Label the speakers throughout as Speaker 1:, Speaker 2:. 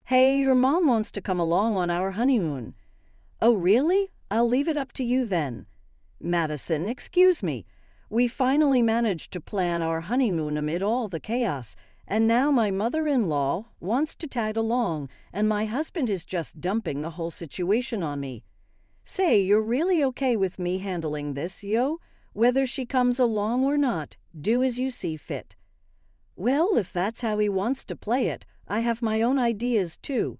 Speaker 1: Hey, your mom wants to come along on our honeymoon. Oh, really? I'll leave it up to you then. Madison, excuse me. We finally managed to plan our honeymoon amid all the chaos, and now my mother-in-law wants to tag along, and my husband is just dumping the whole situation on me. Say, you're really okay with me handling this, yo? Whether she comes along or not, do as you see fit. Well, if that's how he wants to play it, I have my own ideas too.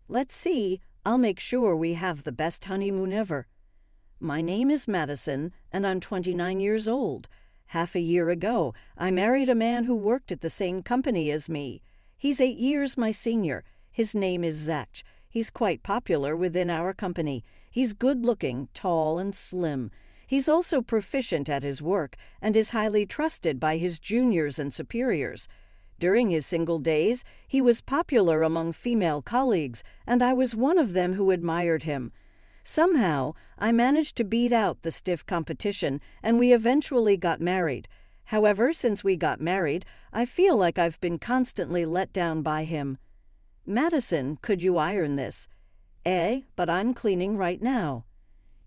Speaker 1: Let's see, I'll make sure we have the best honeymoon ever. My name is Madison, and I'm 29 years old. Half a year ago, I married a man who worked at the same company as me. He's 8 years my senior. His name is Zach. He's quite popular within our company. He's good-looking, tall, and slim. He's also proficient at his work and is highly trusted by his juniors and superiors. During his single days, he was popular among female colleagues, and I was one of them who admired him. Somehow, I managed to beat out the stiff competition, and we eventually got married. However, since we got married, I feel like I've been constantly let down by him. Madison, could you iron this? But I'm cleaning right now.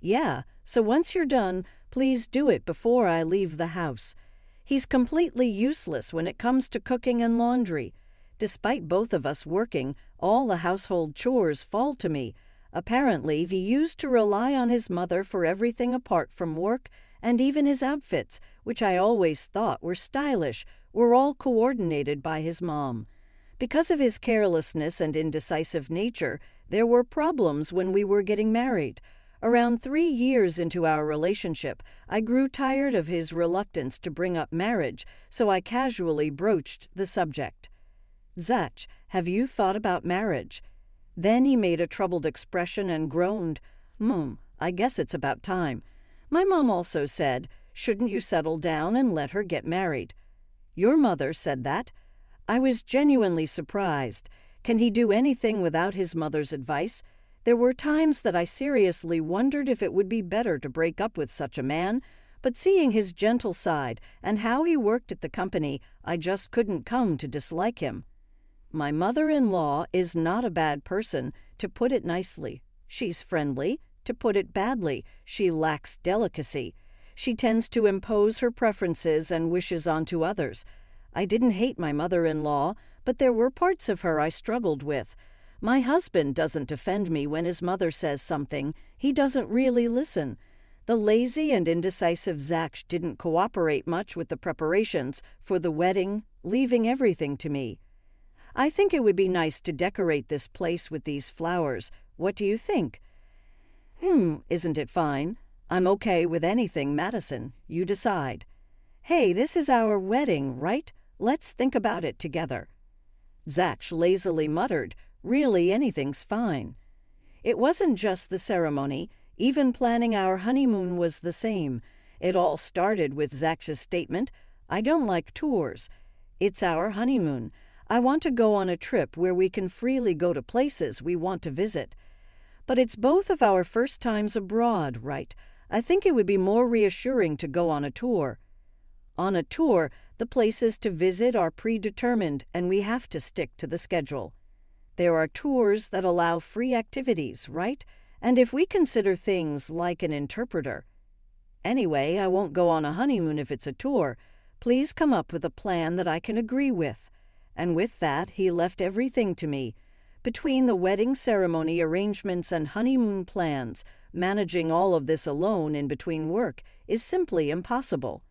Speaker 1: Yeah, so once you're done, please do it before I leave the house. He's completely useless when it comes to cooking and laundry. Despite both of us working, all the household chores fall to me. Apparently, he used to rely on his mother for everything apart from work, and even his outfits, which I always thought were stylish, were all coordinated by his mom. Because of his carelessness and indecisive nature, there were problems when we were getting married. Around 3 years into our relationship, I grew tired of his reluctance to bring up marriage, so I casually broached the subject. Zach, have you thought about marriage? Then he made a troubled expression and groaned. I guess it's about time. My mom also said, shouldn't you settle down and let her get married? Your mother said that? I was genuinely surprised. Can he do anything without his mother's advice? There were times that I seriously wondered if it would be better to break up with such a man, but seeing his gentle side and how he worked at the company, I just couldn't come to dislike him. My mother-in-law is not a bad person, to put it nicely. She's friendly. To put it badly, she lacks delicacy. She tends to impose her preferences and wishes onto others. I didn't hate my mother-in-law, but there were parts of her I struggled with. My husband doesn't defend me when his mother says something. He doesn't really listen. The lazy and indecisive Zach didn't cooperate much with the preparations for the wedding, leaving everything to me. I think it would be nice to decorate this place with these flowers. What do you think? Isn't it fine? I'm okay with anything, Madison. You decide. Hey, this is our wedding, right? Let's think about it together. Zach lazily muttered, really, anything's fine. It wasn't just the ceremony. Even planning our honeymoon was the same. It all started with Zach's statement, I don't like tours. It's our honeymoon. I want to go on a trip where we can freely go to places we want to visit. But it's both of our first times abroad, right? I think it would be more reassuring to go on a tour. On a tour, the places to visit are predetermined and we have to stick to the schedule. There are tours that allow free activities, right? And if we consider things like an interpreter. Anyway, I won't go on a honeymoon if it's a tour. Please come up with a plan that I can agree with. And with that, he left everything to me. Between the wedding ceremony arrangements and honeymoon plans, managing all of this alone in between work is simply impossible.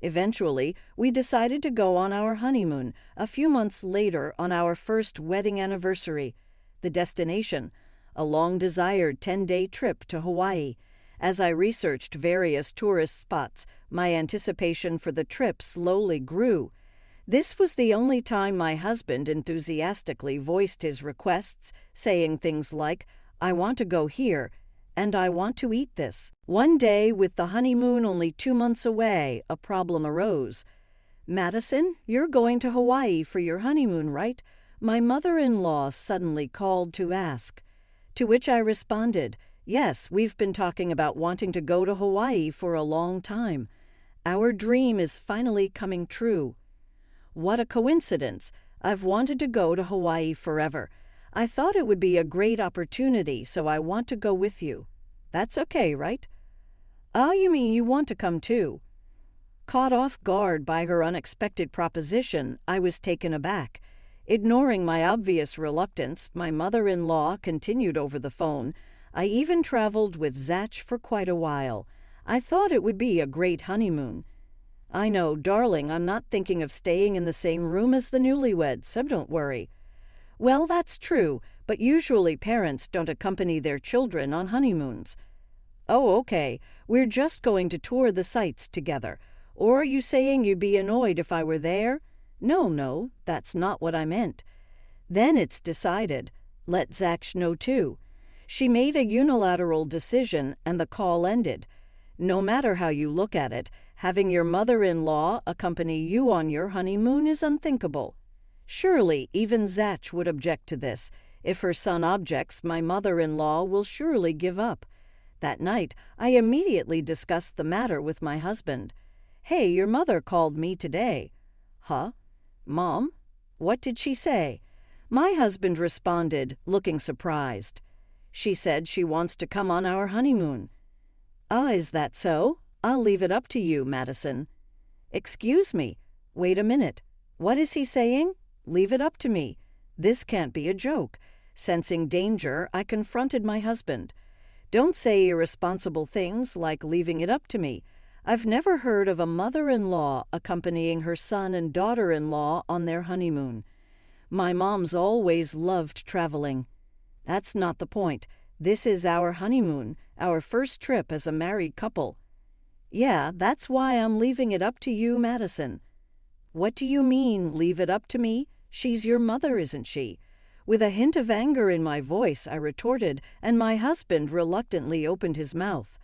Speaker 1: Eventually, we decided to go on our honeymoon a few months later on our first wedding anniversary. The destination, a long-desired 10-day trip to Hawaii. As I researched various tourist spots, my anticipation for the trip slowly grew. This was the only time my husband enthusiastically voiced his requests, saying things like, I want to go here, and I want to eat this. One day, with the honeymoon only 2 months away, a problem arose. Madison, you're going to Hawaii for your honeymoon, right? My mother-in-law suddenly called to ask. To which I responded, yes, we've been talking about wanting to go to Hawaii for a long time. Our dream is finally coming true. What a coincidence. I've wanted to go to Hawaii forever. I thought it would be a great opportunity, so I want to go with you. That's okay, right? Oh, you mean you want to come too? Caught off guard by her unexpected proposition, I was taken aback. Ignoring my obvious reluctance, my mother-in-law continued over the phone. I even traveled with Zach for quite a while. I thought it would be a great honeymoon. I know, darling, I'm not thinking of staying in the same room as the newlyweds, so don't worry. Well, that's true, but usually parents don't accompany their children on honeymoons. Oh, okay, we're just going to tour the sites together. Or are you saying you'd be annoyed if I were there? No, that's not what I meant. Then it's decided. Let Zach know too. She made a unilateral decision and the call ended. No matter how you look at it, having your mother-in-law accompany you on your honeymoon is unthinkable. Surely even Zach would object to this. If her son objects, my mother-in-law will surely give up. That night, I immediately discussed the matter with my husband. Hey, your mother called me today. Huh? Mom? What did she say? My husband responded, looking surprised. She said she wants to come on our honeymoon. Ah, is that so? I'll leave it up to you, Madison. Excuse me. Wait a minute. What is he saying? Leave it up to me. This can't be a joke. Sensing danger, I confronted my husband. Don't say irresponsible things like leaving it up to me. I've never heard of a mother-in-law accompanying her son and daughter-in-law on their honeymoon. My mom's always loved traveling. That's not the point. This is our honeymoon, our first trip as a married couple. Yeah, that's why I'm leaving it up to you, Madison. What do you mean, leave it up to me? She's your mother, isn't she? With a hint of anger in my voice, I retorted, and my husband reluctantly opened his mouth.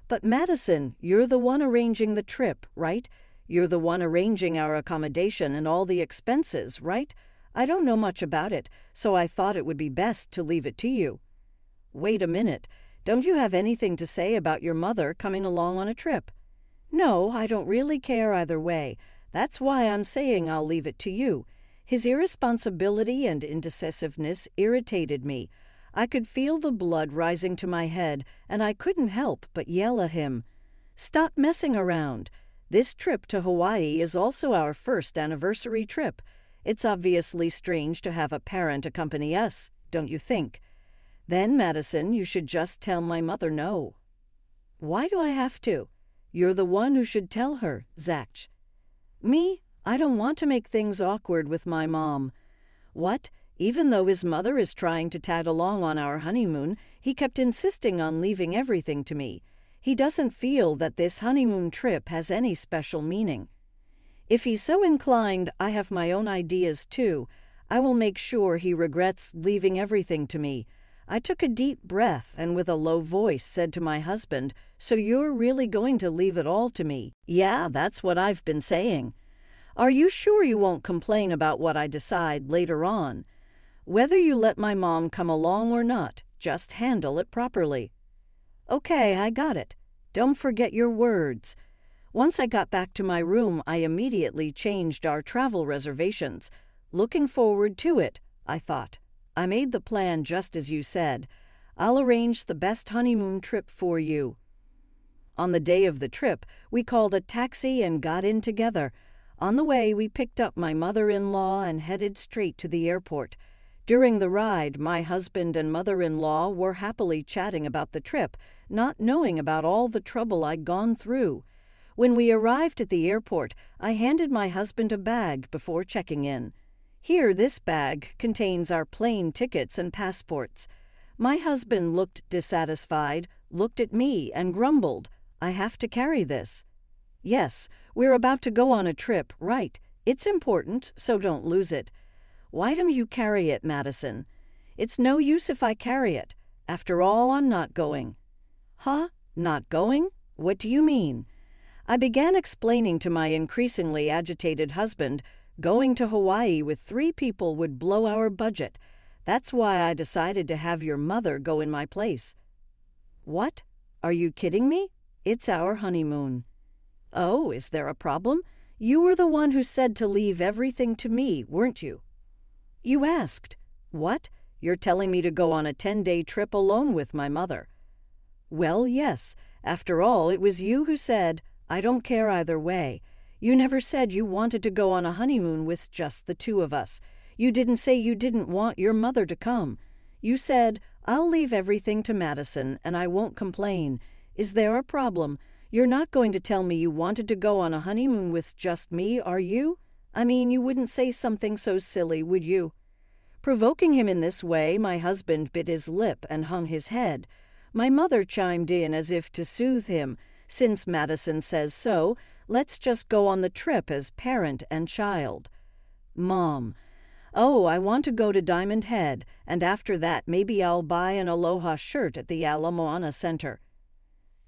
Speaker 1: But Madison, you're the one arranging the trip, right? You're the one arranging our accommodation and all the expenses, right? I don't know much about it, so I thought it would be best to leave it to you. Wait a minute. Don't you have anything to say about your mother coming along on a trip? No, I don't really care either way. That's why I'm saying I'll leave it to you. His irresponsibility and indecisiveness irritated me. I could feel the blood rising to my head, and I couldn't help but yell at him. Stop messing around. This trip to Hawaii is also our first anniversary trip. It's obviously strange to have a parent accompany us, don't you think? Then, Madison, you should just tell my mother no. Why do I have to? You're the one who should tell her, Zach. Me? I don't want to make things awkward with my mom. What? Even though his mother is trying to tag along on our honeymoon, he kept insisting on leaving everything to me. He doesn't feel that this honeymoon trip has any special meaning. If he's so inclined, I have my own ideas too. I will make sure he regrets leaving everything to me. I took a deep breath and with a low voice said to my husband, So you're really going to leave it all to me? Yeah, that's what I've been saying. Are you sure you won't complain about what I decide later on? Whether you let my mom come along or not, just handle it properly. Okay, I got it. Don't forget your words. Once I got back to my room, I immediately changed our travel reservations. Looking forward to it, I thought. I made the plan just as you said. I'll arrange the best honeymoon trip for you. On the day of the trip, we called a taxi and got in together. On the way, we picked up my mother-in-law and headed straight to the airport. During the ride, my husband and mother-in-law were happily chatting about the trip, not knowing about all the trouble I'd gone through. When we arrived at the airport, I handed my husband a bag before checking in. Here, this bag contains our plane tickets and passports. My husband looked dissatisfied, looked at me, and grumbled, I have to carry this. Yes, we're about to go on a trip, right? It's important, so don't lose it. Why don't you carry it, Madison? It's no use if I carry it. After all, I'm not going. Huh? Not going? What do you mean? I began explaining to my increasingly agitated husband, going to Hawaii with 3 people would blow our budget. That's why I decided to have your mother go in my place. What? Are you kidding me? It's our honeymoon. Oh, is there a problem? You were the one who said to leave everything to me, weren't you? You asked. What? You're telling me to go on a 10-day trip alone with my mother." "Well, yes. After all, it was you who said, 'I don't care either way.' You never said you wanted to go on a honeymoon with just the two of us. You didn't say you didn't want your mother to come. You said, 'I'll leave everything to Madison and I won't complain.' Is there a problem? You're not going to tell me you wanted to go on a honeymoon with just me, are you? I mean, you wouldn't say something so silly, would you?" Provoking him in this way, my husband bit his lip and hung his head. My mother chimed in as if to soothe him. "Since Madison says so, let's just go on the trip as parent and child." "Mom, oh, I want to go to Diamond Head, and after that maybe I'll buy an Aloha shirt at the Ala Moana Center."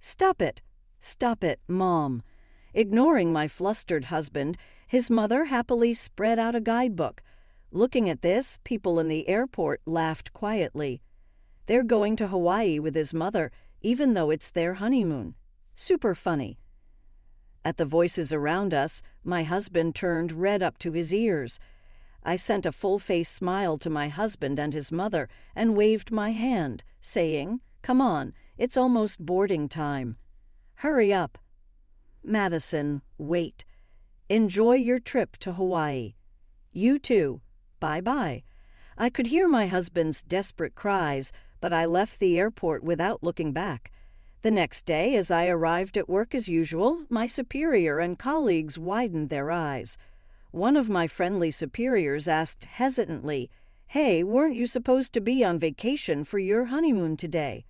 Speaker 1: Stop it, Mom." Ignoring my flustered husband, his mother happily spread out a guidebook. Looking at this, people in the airport laughed quietly. They're going to Hawaii with his mother, even though it's their honeymoon. Super funny. At the voices around us, my husband turned red up to his ears. I sent a full-face smile to my husband and his mother and waved my hand, saying, "Come on, it's almost boarding time. Hurry up." "Madison, wait. Enjoy your trip to Hawaii." "You too. Bye-bye." I could hear my husband's desperate cries, but I left the airport without looking back. The next day, as I arrived at work as usual, my superior and colleagues widened their eyes. One of my friendly superiors asked hesitantly, "Hey, weren't you supposed to be on vacation for your honeymoon today?"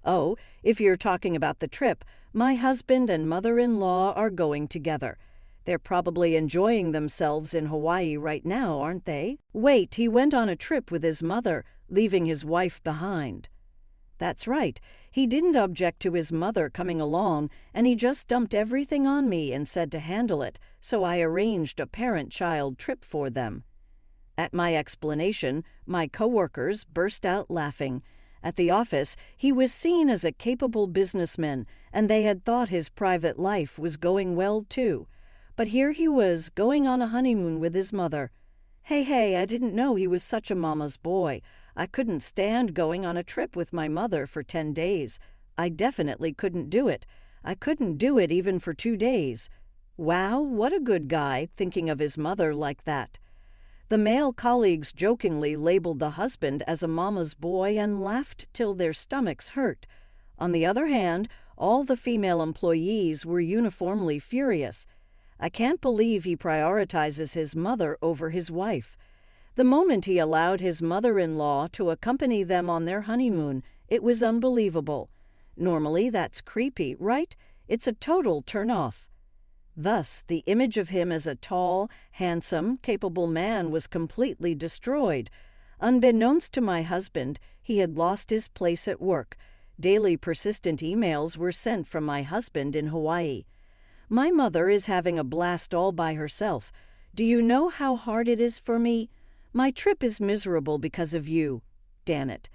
Speaker 1: "Oh, if you're talking about the trip, my husband and mother-in-law are going together. They're probably enjoying themselves in Hawaii right now, aren't they?" "Wait, he went on a trip with his mother, leaving his wife behind." "That's right. He didn't object to his mother coming along, and he just dumped everything on me and said to handle it, so I arranged a parent-child trip for them." At my explanation, my coworkers burst out laughing. At the office, he was seen as a capable businessman, and they had thought his private life was going well, too. But here he was, going on a honeymoon with his mother. Hey, I didn't know he was such a mama's boy. I couldn't stand going on a trip with my mother for 10 days. I definitely couldn't do it. I couldn't do it even for 2 days. Wow, what a good guy, thinking of his mother like that. The male colleagues jokingly labeled the husband as a mama's boy and laughed till their stomachs hurt. On the other hand, all the female employees were uniformly furious. I can't believe he prioritizes his mother over his wife. The moment he allowed his mother-in-law to accompany them on their honeymoon, it was unbelievable. Normally that's creepy, right? It's a total turn-off. Thus, the image of him as a tall, handsome, capable man was completely destroyed. Unbeknownst to my husband, he had lost his place at work. Daily persistent emails were sent from my husband in Hawaii. "My mother is having a blast all by herself. Do you know how hard it is for me? My trip is miserable because of you. Damn it."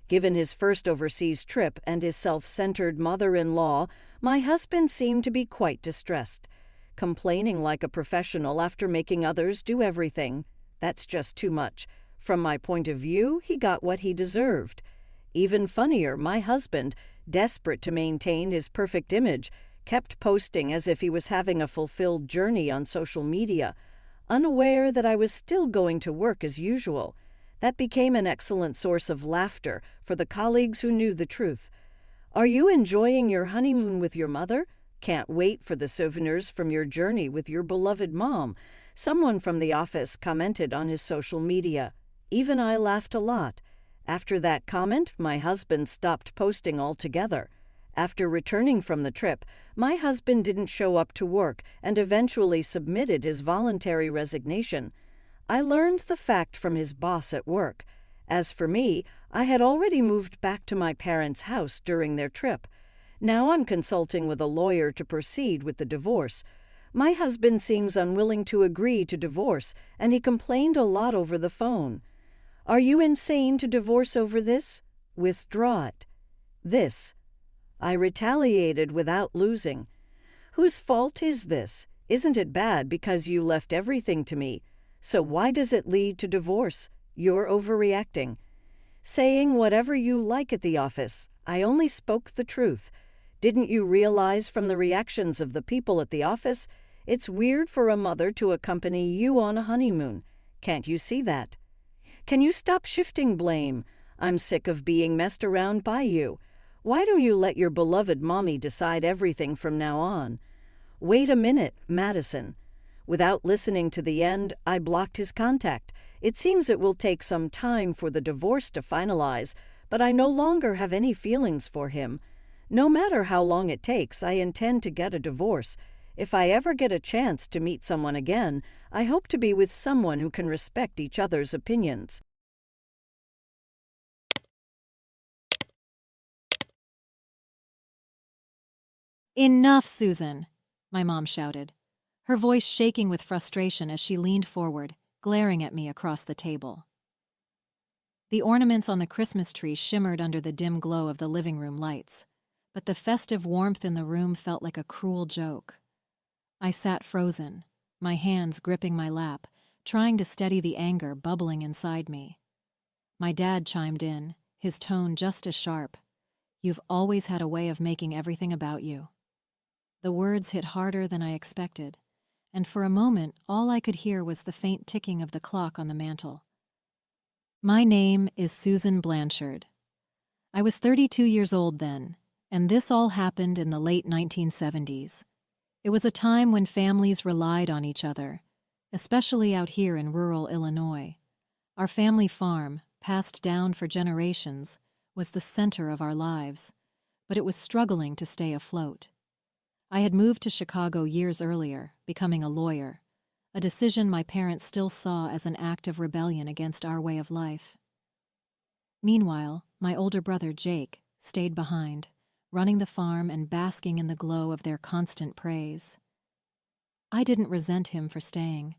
Speaker 1: Given his first overseas trip and his self-centered mother-in-law, my husband seemed to be quite distressed. Complaining like a professional after making others do everything. That's just too much. From my point of view, he got what he deserved. Even funnier, my husband, desperate to maintain his perfect image, kept posting as if he was having a fulfilled journey on social media, unaware that I was still going to work as usual. That became an excellent source of laughter for the colleagues who knew the truth. "Are you enjoying your honeymoon with your mother? Can't wait for the souvenirs from your journey with your beloved mom," someone from the office commented on his social media. Even I laughed a lot. After that comment, my husband stopped posting altogether. After returning from the trip, my husband didn't show up to work and eventually submitted his voluntary resignation. I learned the fact from his boss at work. As for me, I had already moved back to my parents' house during their trip. Now I'm consulting with a lawyer to proceed with the divorce. My husband seems unwilling to agree to divorce, and he complained a lot over the phone. "Are you insane to divorce over this? Withdraw it." This. I retaliated without losing. "Whose fault is this? Isn't it bad because you left everything to me? So why does it lead to divorce? You're overreacting." saying whatever you like at the office. I only spoke the truth. Didn't you realize from the reactions of the people at the office? It's weird for a mother to accompany you on a honeymoon. Can't you see that? Can you stop shifting blame? I'm sick of being messed around by you. Why don't you let your beloved mommy decide everything from now on? Wait a minute, Madison. Without listening to the end, I blocked his contact. It seems it will take some time for the divorce to finalize, but I no longer have any feelings for him. No matter how long it takes, I intend to get a divorce. If I ever get a chance to meet someone again, I hope to be with someone who can respect each other's opinions.
Speaker 2: "Enough, Susan!" my mom shouted, her voice shaking with frustration as she leaned forward, glaring at me across the table. The ornaments on the Christmas tree shimmered under the dim glow of the living room lights, but the festive warmth in the room felt like a cruel joke. I sat frozen, my hands gripping my lap, trying to steady the anger bubbling inside me. My dad chimed in, his tone just as sharp. "You've always had a way of making everything about you." The words hit harder than I expected, and for a moment all I could hear was the faint ticking of the clock on the mantel. My name is Susan Blanchard. I was 32 years old then, and this all happened in the late 1970s. It was a time when families relied on each other, especially out here in rural Illinois. Our family farm, passed down for generations, was the center of our lives, but it was struggling to stay afloat. I had moved to Chicago years earlier, becoming a lawyer, a decision my parents still saw as an act of rebellion against our way of life. Meanwhile, my older brother Jake stayed behind, running the farm and basking in the glow of their constant praise. I didn't resent him for staying.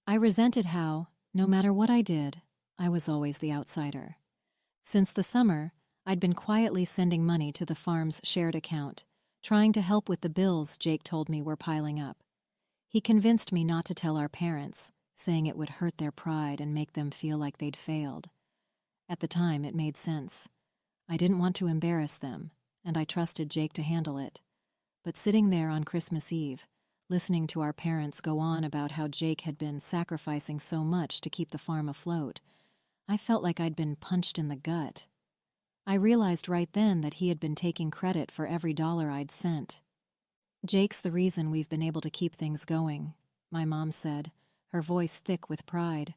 Speaker 2: I resented how, no matter what I did, I was always the outsider. Since the summer, I'd been quietly sending money to the farm's shared account, trying to help with the bills Jake told me were piling up. He convinced me not to tell our parents, saying it would hurt their pride and make them feel like they'd failed. At the time, it made sense. I didn't want to embarrass them, and I trusted Jake to handle it. But sitting there on Christmas Eve, listening to our parents go on about how Jake had been sacrificing so much to keep the farm afloat, I felt like I'd been punched in the gut. I realized right then that he had been taking credit for every dollar I'd sent. "Jake's the reason we've been able to keep things going," my mom said, her voice thick with pride.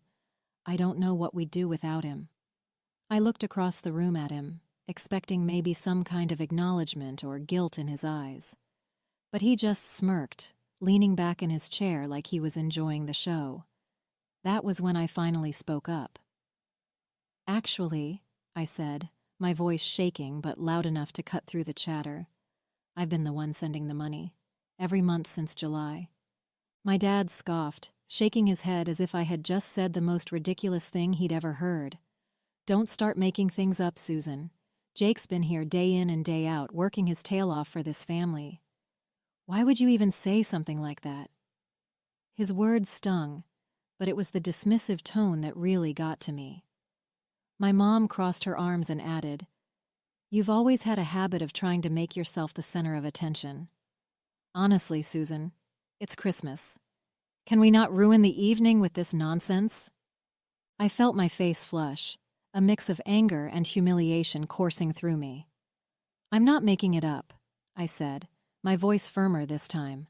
Speaker 2: "I don't know what we'd do without him." I looked across the room at him, expecting maybe some kind of acknowledgement or guilt in his eyes. But he just smirked, leaning back in his chair like he was enjoying the show. That was when I finally spoke up. "Actually," I said, my voice shaking but loud enough to cut through the chatter, "I've been the one sending the money, every month since July." My dad scoffed, shaking his head as if I had just said the most ridiculous thing he'd ever heard. "Don't start making things up, Susan. Jake's been here day in and day out, working his tail off for this family. Why would you even say something like that?" His words stung, but it was the dismissive tone that really got to me. My mom crossed her arms and added, "You've always had a habit of trying to make yourself the center of attention. Honestly, Susan, it's Christmas. Can we not ruin the evening with this nonsense?" I felt my face flush, a mix of anger and humiliation coursing through me. "I'm not making it up," I said, my voice firmer this time.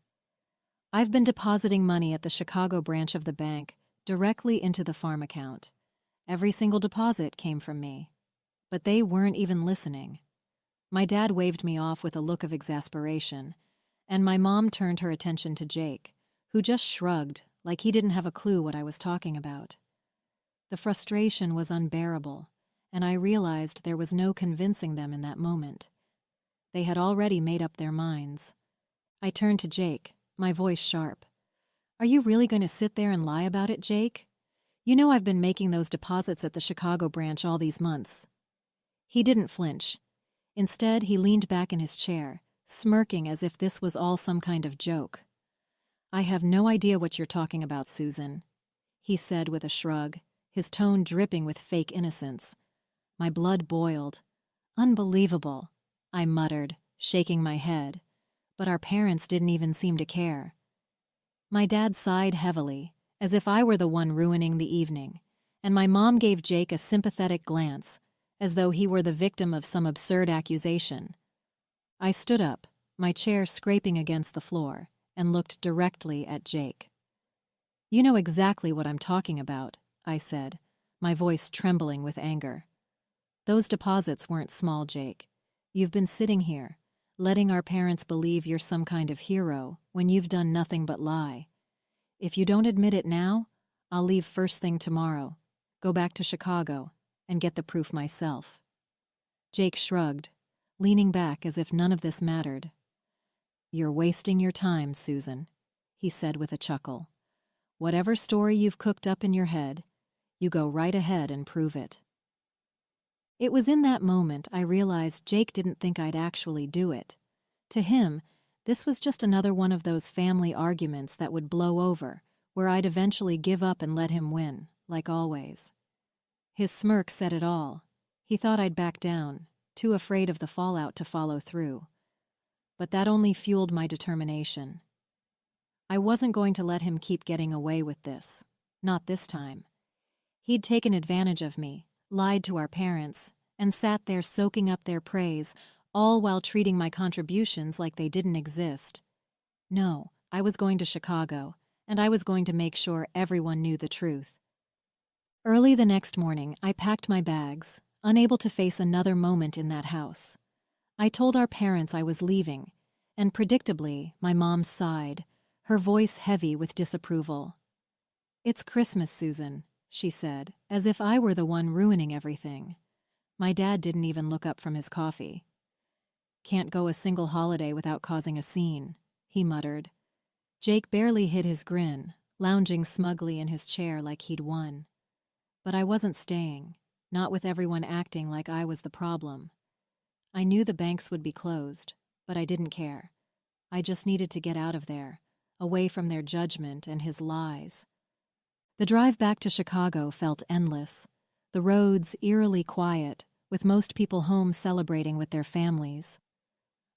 Speaker 2: "I've been depositing money at the Chicago branch of the bank directly into the farm account. Every single deposit came from me. But they weren't even listening." My dad waved me off with a look of exasperation, and my mom turned her attention to Jake, who just shrugged like he didn't have a clue what I was talking about. The frustration was unbearable, and I realized there was no convincing them in that moment. They had already made up their minds. I turned to Jake, my voice sharp. "Are you really going to sit there and lie about it, Jake? You know I've been making those deposits at the Chicago branch all these months." He didn't flinch. Instead, he leaned back in his chair, smirking as if this was all some kind of joke. "I have no idea what you're talking about, Susan," he said with a shrug, his tone dripping with fake innocence. My blood boiled. Unbelievable, I muttered, shaking my head. But our parents didn't even seem to care. My dad sighed heavily, as if I were the one ruining the evening, and my mom gave Jake a sympathetic glance, as though he were the victim of some absurd accusation. I stood up, my chair scraping against the floor, and looked directly at Jake. "You know exactly what I'm talking about," I said, my voice trembling with anger. "Those deposits weren't small, Jake. You've been sitting here, letting our parents believe you're some kind of hero when you've done nothing but lie. If you don't admit it now, I'll leave first thing tomorrow, go back to Chicago, and get the proof myself." Jake shrugged, leaning back as if none of this mattered. "You're wasting your time, Susan," he said with a chuckle. "Whatever story you've cooked up in your head, you go right ahead and prove it." It was in that moment I realized Jake didn't think I'd actually do it. To him, this was just another one of those family arguments that would blow over, where I'd eventually give up and let him win, like always. His smirk said it all. He thought I'd back down, too afraid of the fallout to follow through. But that only fueled my determination. I wasn't going to let him keep getting away with this. Not this time. He'd taken advantage of me, lied to our parents, and sat there soaking up their praise, all while treating my contributions like they didn't exist. No, I was going to Chicago, and I was going to make sure everyone knew the truth. Early the next morning, I packed my bags, unable to face another moment in that house. I told our parents I was leaving, and predictably, my mom sighed, her voice heavy with disapproval. "It's Christmas, Susan," she said, as if I were the one ruining everything. My dad didn't even look up from his coffee. "Can't go a single holiday without causing a scene," he muttered. Jake barely hid his grin, lounging smugly in his chair like he'd won. But I wasn't staying, not with everyone acting like I was the problem. I knew the banks would be closed, but I didn't care. I just needed to get out of there, away from their judgment and his lies. The drive back to Chicago felt endless, the roads eerily quiet, with most people home celebrating with their families.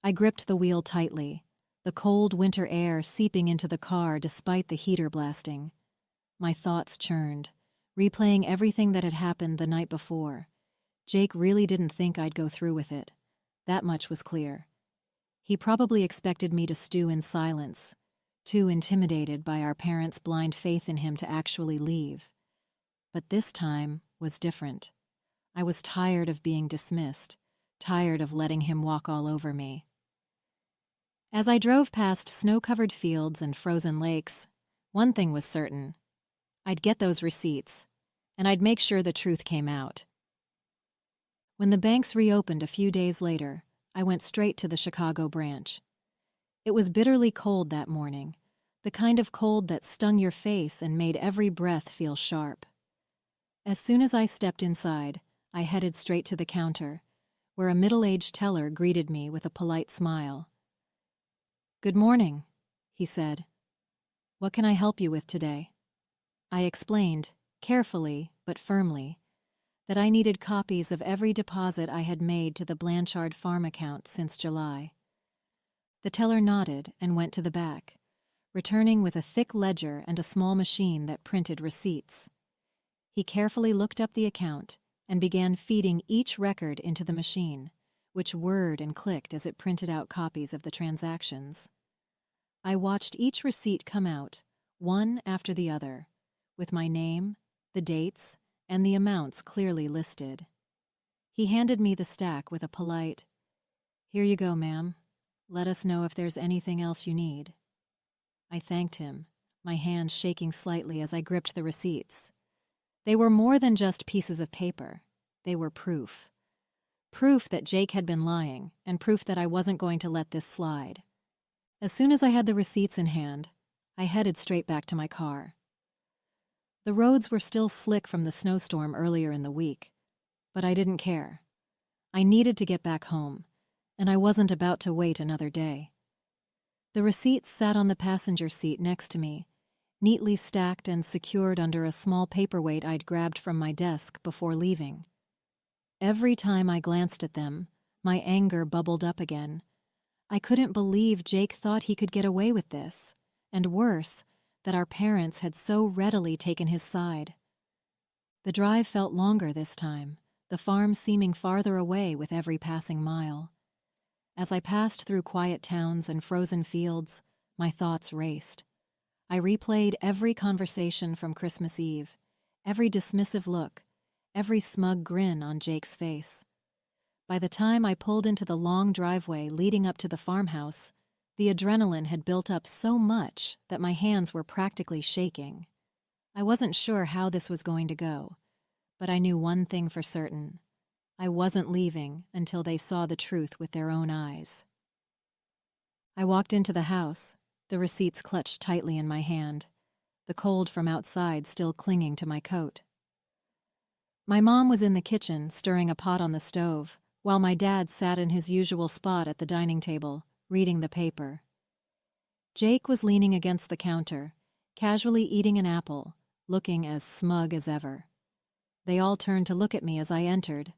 Speaker 2: I gripped the wheel tightly, the cold winter air seeping into the car despite the heater blasting. My thoughts churned, replaying everything that had happened the night before. Jake really didn't think I'd go through with it. That much was clear. He probably expected me to stew in silence, too intimidated by our parents' blind faith in him to actually leave. But this time was different. I was tired of being dismissed, tired of letting him walk all over me. As I drove past snow-covered fields and frozen lakes, one thing was certain. I'd get those receipts, and I'd make sure the truth came out. When the banks reopened a few days later, I went straight to the Chicago branch. It was bitterly cold that morning, the kind of cold that stung your face and made every breath feel sharp. As soon as I stepped inside, I headed straight to the counter, where a middle-aged teller greeted me with a polite smile. "Good morning," he said. "What can I help you with today?" I explained, carefully but firmly, that I needed copies of every deposit I had made to the Blanchard farm account since July. The teller nodded and went to the back, returning with a thick ledger and a small machine that printed receipts. He carefully looked up the account and began feeding each record into the machine, which whirred and clicked as it printed out copies of the transactions. I watched each receipt come out, one after the other, with my name, the dates, and the amounts clearly listed. He handed me the stack with a polite, "Here you go, ma'am. Let us know if there's anything else you need." I thanked him, my hands shaking slightly as I gripped the receipts. They were more than just pieces of paper. They were proof. Proof that Jake had been lying, and proof that I wasn't going to let this slide. As soon as I had the receipts in hand, I headed straight back to my car. The roads were still slick from the snowstorm earlier in the week, but I didn't care. I needed to get back home, and I wasn't about to wait another day. The receipts sat on the passenger seat next to me, neatly stacked and secured under a small paperweight I'd grabbed from my desk before leaving. Every time I glanced at them, my anger bubbled up again. I couldn't believe Jake thought he could get away with this, and worse, that our parents had so readily taken his side. The drive felt longer this time, the farm seeming farther away with every passing mile. As I passed through quiet towns and frozen fields, my thoughts raced. I replayed every conversation from Christmas Eve, every dismissive look, every smug grin on Jake's face. By the time I pulled into the long driveway leading up to the farmhouse, the adrenaline had built up so much that my hands were practically shaking. I wasn't sure how this was going to go, but I knew one thing for certain. I wasn't leaving until they saw the truth with their own eyes. I walked into the house, the receipts clutched tightly in my hand, the cold from outside still clinging to my coat. My mom was in the kitchen, stirring a pot on the stove, while my dad sat in his usual spot at the dining table, reading the paper. Jake was leaning against the counter, casually eating an apple, looking as smug as ever. They all turned to look at me as I entered,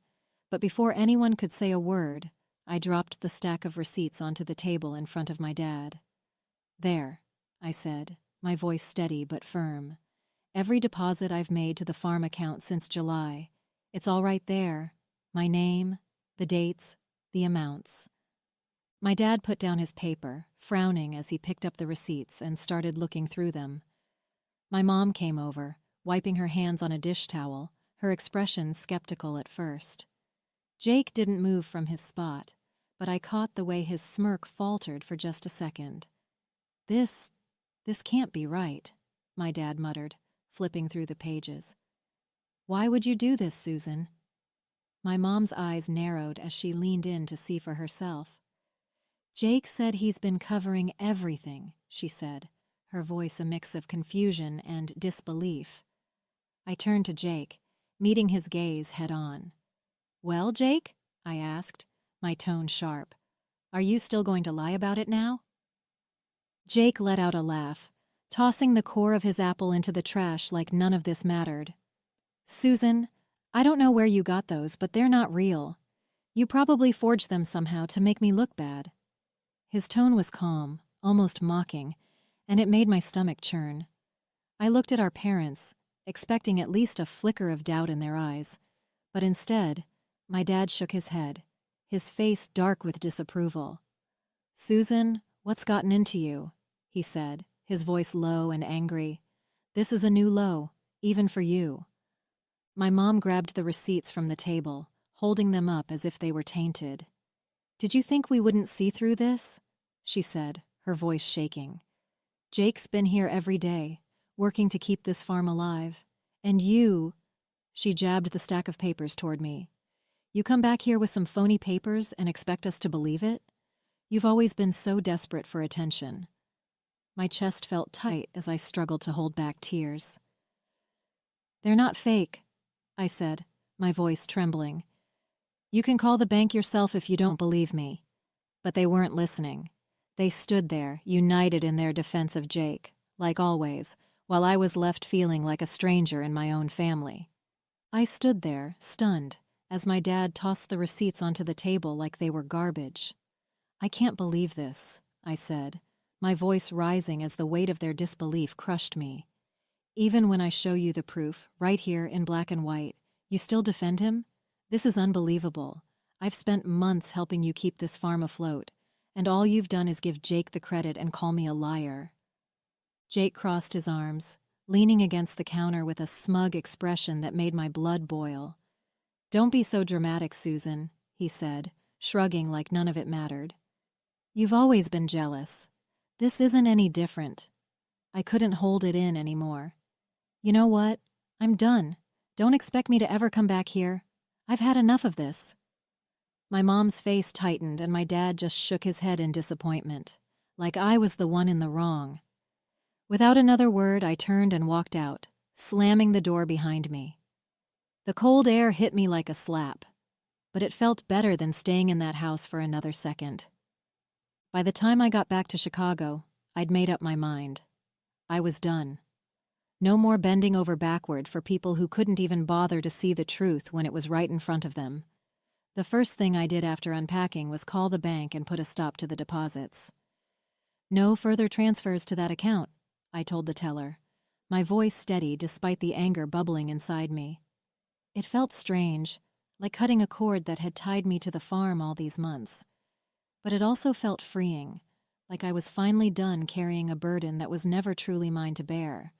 Speaker 2: but before anyone could say a word, I dropped the stack of receipts onto the table in front of my dad. "There," I said, my voice steady but firm. "Every deposit I've made to the farm account since July. It's all right there. My name, the dates, the amounts." My dad put down his paper, frowning as he picked up the receipts and started looking through them. My mom came over, wiping her hands on a dish towel, her expression skeptical at first. Jake didn't move from his spot, but I caught the way his smirk faltered for just a second. This can't be right," my dad muttered, flipping through the pages. "Why would you do this, Susan?" My mom's eyes narrowed as she leaned in to see for herself. "Jake said he's been covering everything," she said, her voice a mix of confusion and disbelief. I turned to Jake, meeting his gaze head-on. "Well, Jake?" I asked, my tone sharp. "Are you still going to lie about it now?" Jake let out a laugh, tossing the core of his apple into the trash like none of this mattered. "Susan, I don't know where you got those, but they're not real. You probably forged them somehow to make me look bad." His tone was calm, almost mocking, and it made my stomach churn. I looked at our parents, expecting at least a flicker of doubt in their eyes, but instead, my dad shook his head, his face dark with disapproval. "Susan, what's gotten into you?" he said, his voice low and angry. "This is a new low, even for you." My mom grabbed the receipts from the table, holding them up as if they were tainted. "Did you think we wouldn't see through this?" she said, her voice shaking. "Jake's been here every day, working to keep this farm alive. And you—" She jabbed the stack of papers toward me. "You come back here with some phony papers and expect us to believe it? You've always been so desperate for attention." My chest felt tight as I struggled to hold back tears. "They're not fake," I said, my voice trembling. "You can call the bank yourself if you don't believe me." But they weren't listening. They stood there, united in their defense of Jake, like always, while I was left feeling like a stranger in my own family. I stood there, stunned, as my dad tossed the receipts onto the table like they were garbage. "I can't believe this," I said, my voice rising as the weight of their disbelief crushed me. "Even when I show you the proof, right here in black and white, you still defend him? This is unbelievable. I've spent months helping you keep this farm afloat, and all you've done is give Jake the credit and call me a liar." Jake crossed his arms, leaning against the counter with a smug expression that made my blood boil. "Don't be so dramatic, Susan," he said, shrugging like none of it mattered. "You've always been jealous. This isn't any different." I couldn't hold it in anymore. "You know what? I'm done. Don't expect me to ever come back here. I've had enough of this." My mom's face tightened and my dad just shook his head in disappointment, like I was the one in the wrong. Without another word, I turned and walked out, slamming the door behind me. The cold air hit me like a slap, but it felt better than staying in that house for another second. By the time I got back to Chicago, I'd made up my mind. I was done. No more bending over backward for people who couldn't even bother to see the truth when it was right in front of them. The first thing I did after unpacking was call the bank and put a stop to the deposits. "No further transfers to that account," I told the teller, my voice steady despite the anger bubbling inside me. It felt strange, like cutting a cord that had tied me to the farm all these months. But it also felt freeing, like I was finally done carrying a burden that was never truly mine to bear.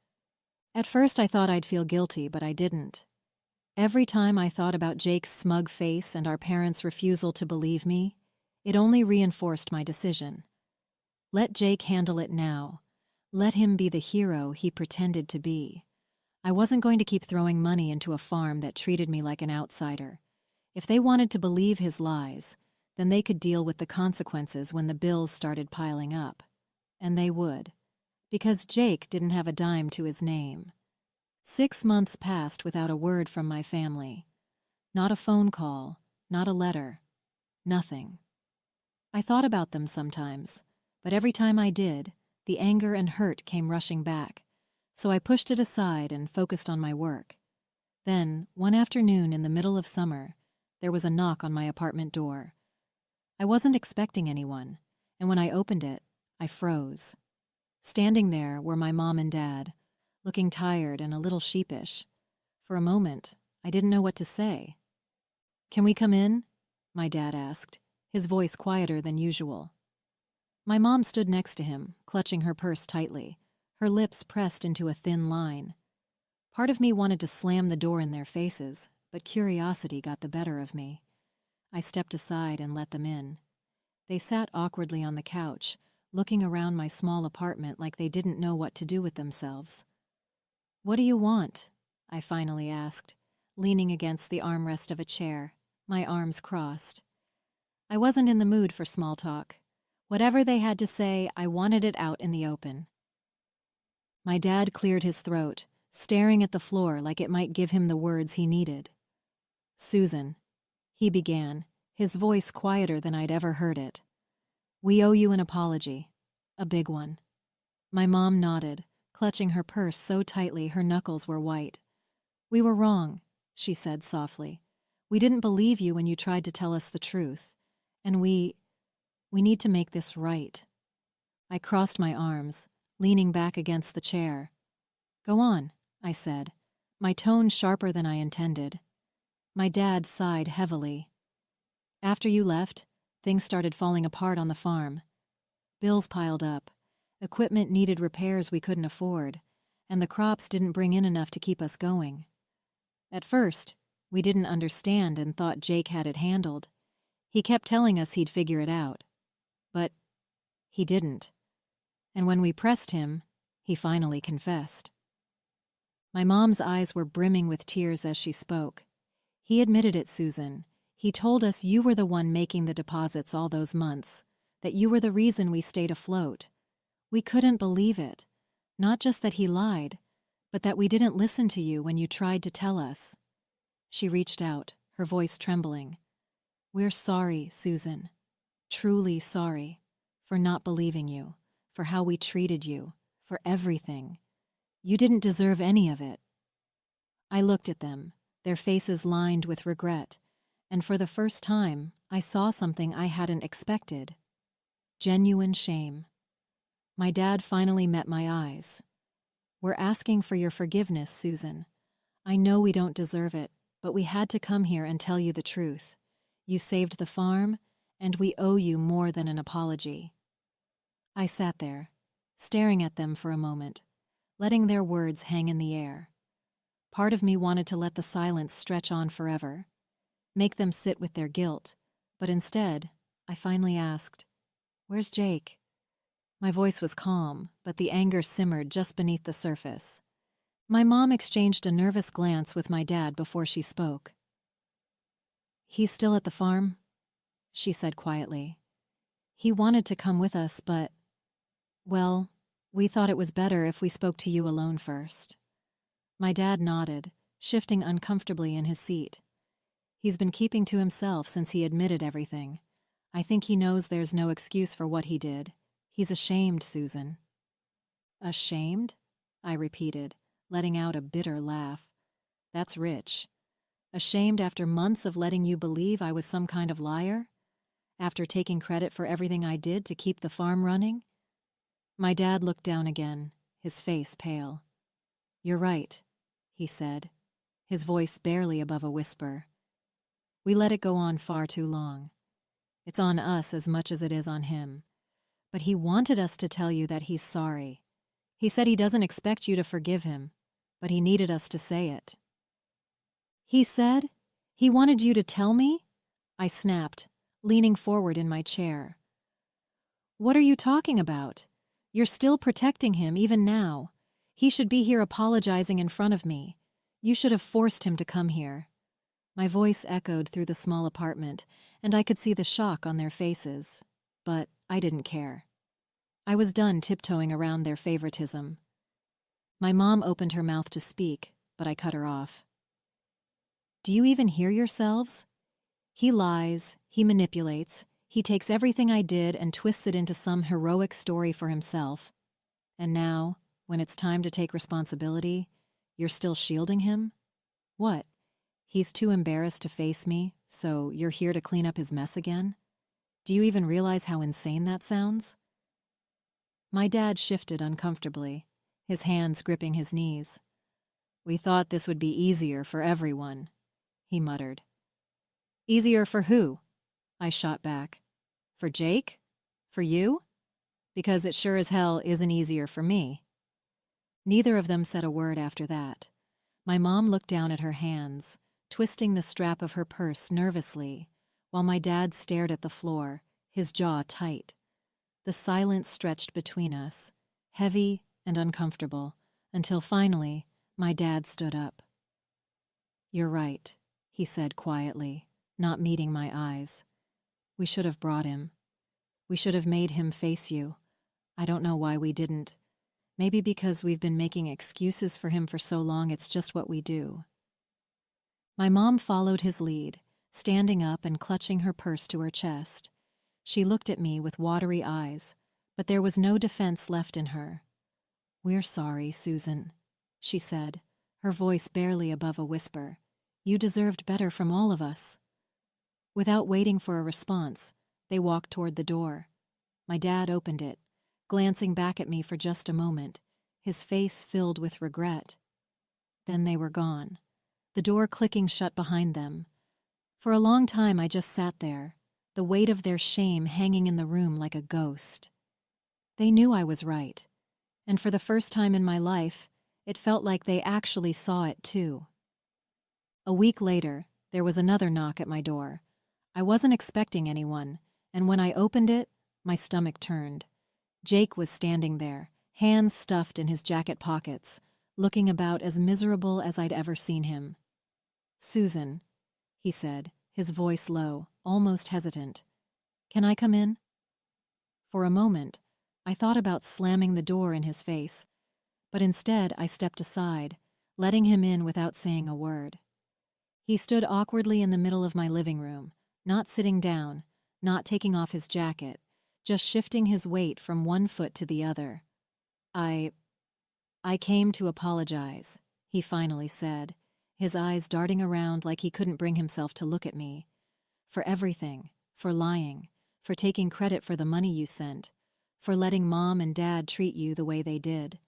Speaker 2: At first I thought I'd feel guilty, but I didn't. Every time I thought about Jake's smug face and our parents' refusal to believe me, it only reinforced my decision. Let Jake handle it now. Let him be the hero he pretended to be. I wasn't going to keep throwing money into a farm that treated me like an outsider. If they wanted to believe his lies, then they could deal with the consequences when the bills started piling up. And they would. Because Jake didn't have a dime to his name. 6 months passed without a word from my family. Not a phone call, not a letter, nothing. I thought about them sometimes, but every time I did, the anger and hurt came rushing back, so I pushed it aside and focused on my work. Then, one afternoon in the middle of summer, there was a knock on my apartment door. I wasn't expecting anyone, and when I opened it, I froze. Standing there were my mom and dad, looking tired and a little sheepish. For a moment, I didn't know what to say. "Can we come in?" my dad asked, his voice quieter than usual. My mom stood next to him, clutching her purse tightly, her lips pressed into a thin line. Part of me wanted to slam the door in their faces, but curiosity got the better of me. I stepped aside and let them in. They sat awkwardly on the couch, looking around my small apartment like they didn't know what to do with themselves. "What do you want?" I finally asked, leaning against the armrest of a chair, my arms crossed. I wasn't in the mood for small talk. Whatever they had to say, I wanted it out in the open. My dad cleared his throat, staring at the floor like it might give him the words he needed. "Susan," he began, his voice quieter than I'd ever heard it. "We owe you an apology. A big one." My mom nodded, clutching her purse so tightly her knuckles were white. "We were wrong," she said softly. "We didn't believe you when you tried to tell us the truth. And we need to make this right." I crossed my arms, leaning back against the chair. "Go on," I said, my tone sharper than I intended. My dad sighed heavily. "After you left, things started falling apart on the farm. Bills piled up, equipment needed repairs we couldn't afford, and the crops didn't bring in enough to keep us going. At first, we didn't understand and thought Jake had it handled. He kept telling us he'd figure it out. But he didn't. And when we pressed him, he finally confessed." My mom's eyes were brimming with tears as she spoke. "He admitted it, Susan. He told us you were the one making the deposits all those months, that you were the reason we stayed afloat. We couldn't believe it. Not just that he lied, but that we didn't listen to you when you tried to tell us." She reached out, her voice trembling. "We're sorry, Susan. Truly sorry. For not believing you. For how we treated you. For everything. You didn't deserve any of it." I looked at them, their faces lined with regret, and for the first time, I saw something I hadn't expected. Genuine shame. My dad finally met my eyes. "We're asking for your forgiveness, Susan. I know we don't deserve it, but we had to come here and tell you the truth. You saved the farm, and we owe you more than an apology." I sat there, staring at them for a moment, letting their words hang in the air. Part of me wanted to let the silence stretch on forever, make them sit with their guilt, but instead, I finally asked, "Where's Jake?" My voice was calm, but the anger simmered just beneath the surface. My mom exchanged a nervous glance with my dad before she spoke. "He's still at the farm," she said quietly. "He wanted to come with us, but, well, we thought it was better if we spoke to you alone first." My dad nodded, shifting uncomfortably in his seat. "He's been keeping to himself since he admitted everything. I think he knows there's no excuse for what he did. He's ashamed, Susan." "Ashamed?" I repeated, letting out a bitter laugh. "That's rich. Ashamed after months of letting you believe I was some kind of liar? After taking credit for everything I did to keep the farm running? My dad looked down again, his face pale. "You're right," he said, his voice barely above a whisper. "We let it go on far too long. It's on us as much as it is on him. But he wanted us to tell you that he's sorry. He said he doesn't expect you to forgive him, but he needed us to say it." "He said? He wanted you to tell me?" I snapped, leaning forward in my chair. "What are you talking about? You're still protecting him even now. He should be here apologizing in front of me. You should have forced him to come here." My voice echoed through the small apartment, and I could see the shock on their faces. But I didn't care. I was done tiptoeing around their favoritism. My mom opened her mouth to speak, but I cut her off. "Do you even hear yourselves? He lies, he manipulates, he takes everything I did and twists it into some heroic story for himself. And now, when it's time to take responsibility, you're still shielding him? What? He's too embarrassed to face me, so you're here to clean up his mess again? Do you even realize how insane that sounds?" My dad shifted uncomfortably, his hands gripping his knees. "We thought this would be easier for everyone," he muttered. "Easier for who?" I shot back. "For Jake? For you? Because it sure as hell isn't easier for me." Neither of them said a word after that. My mom looked down at her hands, twisting the strap of her purse nervously, while my dad stared at the floor, his jaw tight. The silence stretched between us, heavy and uncomfortable, until finally my dad stood up. "You're right," he said quietly, not meeting my eyes. "We should have brought him. We should have made him face you. I don't know why we didn't. Maybe because we've been making excuses for him for so long it's just what we do." My mom followed his lead, standing up and clutching her purse to her chest. She looked at me with watery eyes, but there was no defense left in her. "We're sorry, Susan," she said, her voice barely above a whisper. "You deserved better from all of us." Without waiting for a response, they walked toward the door. My dad opened it, glancing back at me for just a moment, his face filled with regret. Then they were gone, the door clicking shut behind them. For a long time I just sat there, the weight of their shame hanging in the room like a ghost. They knew I was right, and for the first time in my life, it felt like they actually saw it too. A week later, there was another knock at my door. I wasn't expecting anyone, and when I opened it, my stomach turned. Jake was standing there, hands stuffed in his jacket pockets, looking about as miserable as I'd ever seen him. "Susan," he said, his voice low, almost hesitant. "Can I come in?" For a moment, I thought about slamming the door in his face, but instead I stepped aside, letting him in without saying a word. He stood awkwardly in the middle of my living room, not sitting down, not taking off his jacket, just shifting his weight from one foot to the other. I came to apologize," he finally said, his eyes darting around like he couldn't bring himself to look at me. "For everything, for lying, for taking credit for the money you sent, for letting Mom and Dad treat you the way they did."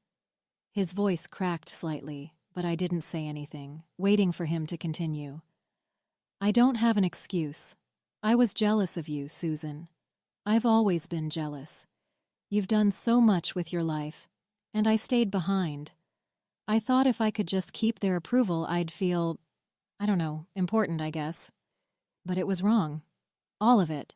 Speaker 2: His voice cracked slightly, but I didn't say anything, waiting for him to continue. "I don't have an excuse. I was jealous of you, Susan. I've always been jealous. You've done so much with your life, and I stayed behind. I thought if I could just keep their approval, I'd feel, I don't know, important, I guess. But it was wrong. All of it."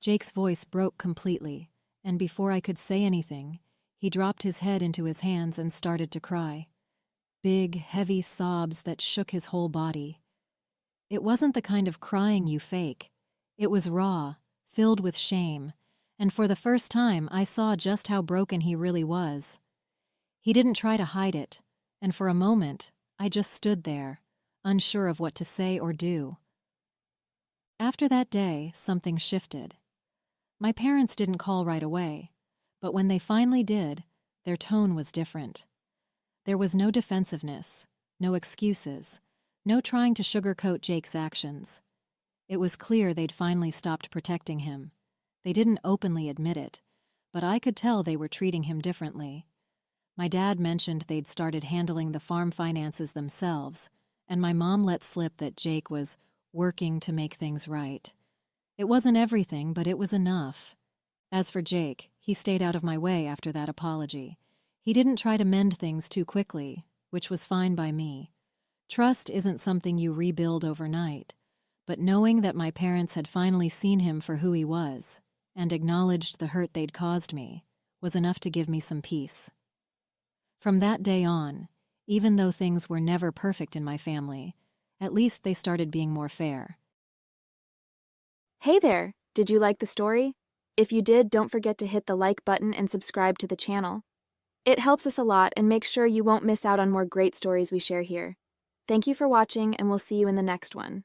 Speaker 2: Jake's voice broke completely, and before I could say anything, he dropped his head into his hands and started to cry. Big, heavy sobs that shook his whole body. It wasn't the kind of crying you fake. It was raw, filled with shame, and for the first time I saw just how broken he really was. He didn't try to hide it, and for a moment I just stood there, unsure of what to say or do. After that day, something shifted. My parents didn't call right away, but when they finally did, their tone was different. There was no defensiveness, no excuses, No trying to sugarcoat Jake's actions. It was clear they'd finally stopped protecting him. They didn't openly admit it, but I could tell they were treating him differently. My dad mentioned they'd started handling the farm finances themselves, and my mom let slip that Jake was working to make things right. It wasn't everything, but it was enough. As for Jake, he stayed out of my way after that apology. He didn't try to mend things too quickly, which was fine by me. Trust isn't something you rebuild overnight, but knowing that my parents had finally seen him for who he was and acknowledged the hurt they'd caused me was enough to give me some peace. From that day on, even though things were never perfect in my family, at least they started being more fair.
Speaker 3: Hey there! Did you like the story? If you did, don't forget to hit the like button and subscribe to the channel. It helps us a lot and makes sure you won't miss out on more great stories we share here. Thank you for watching, and we'll see you in the next one.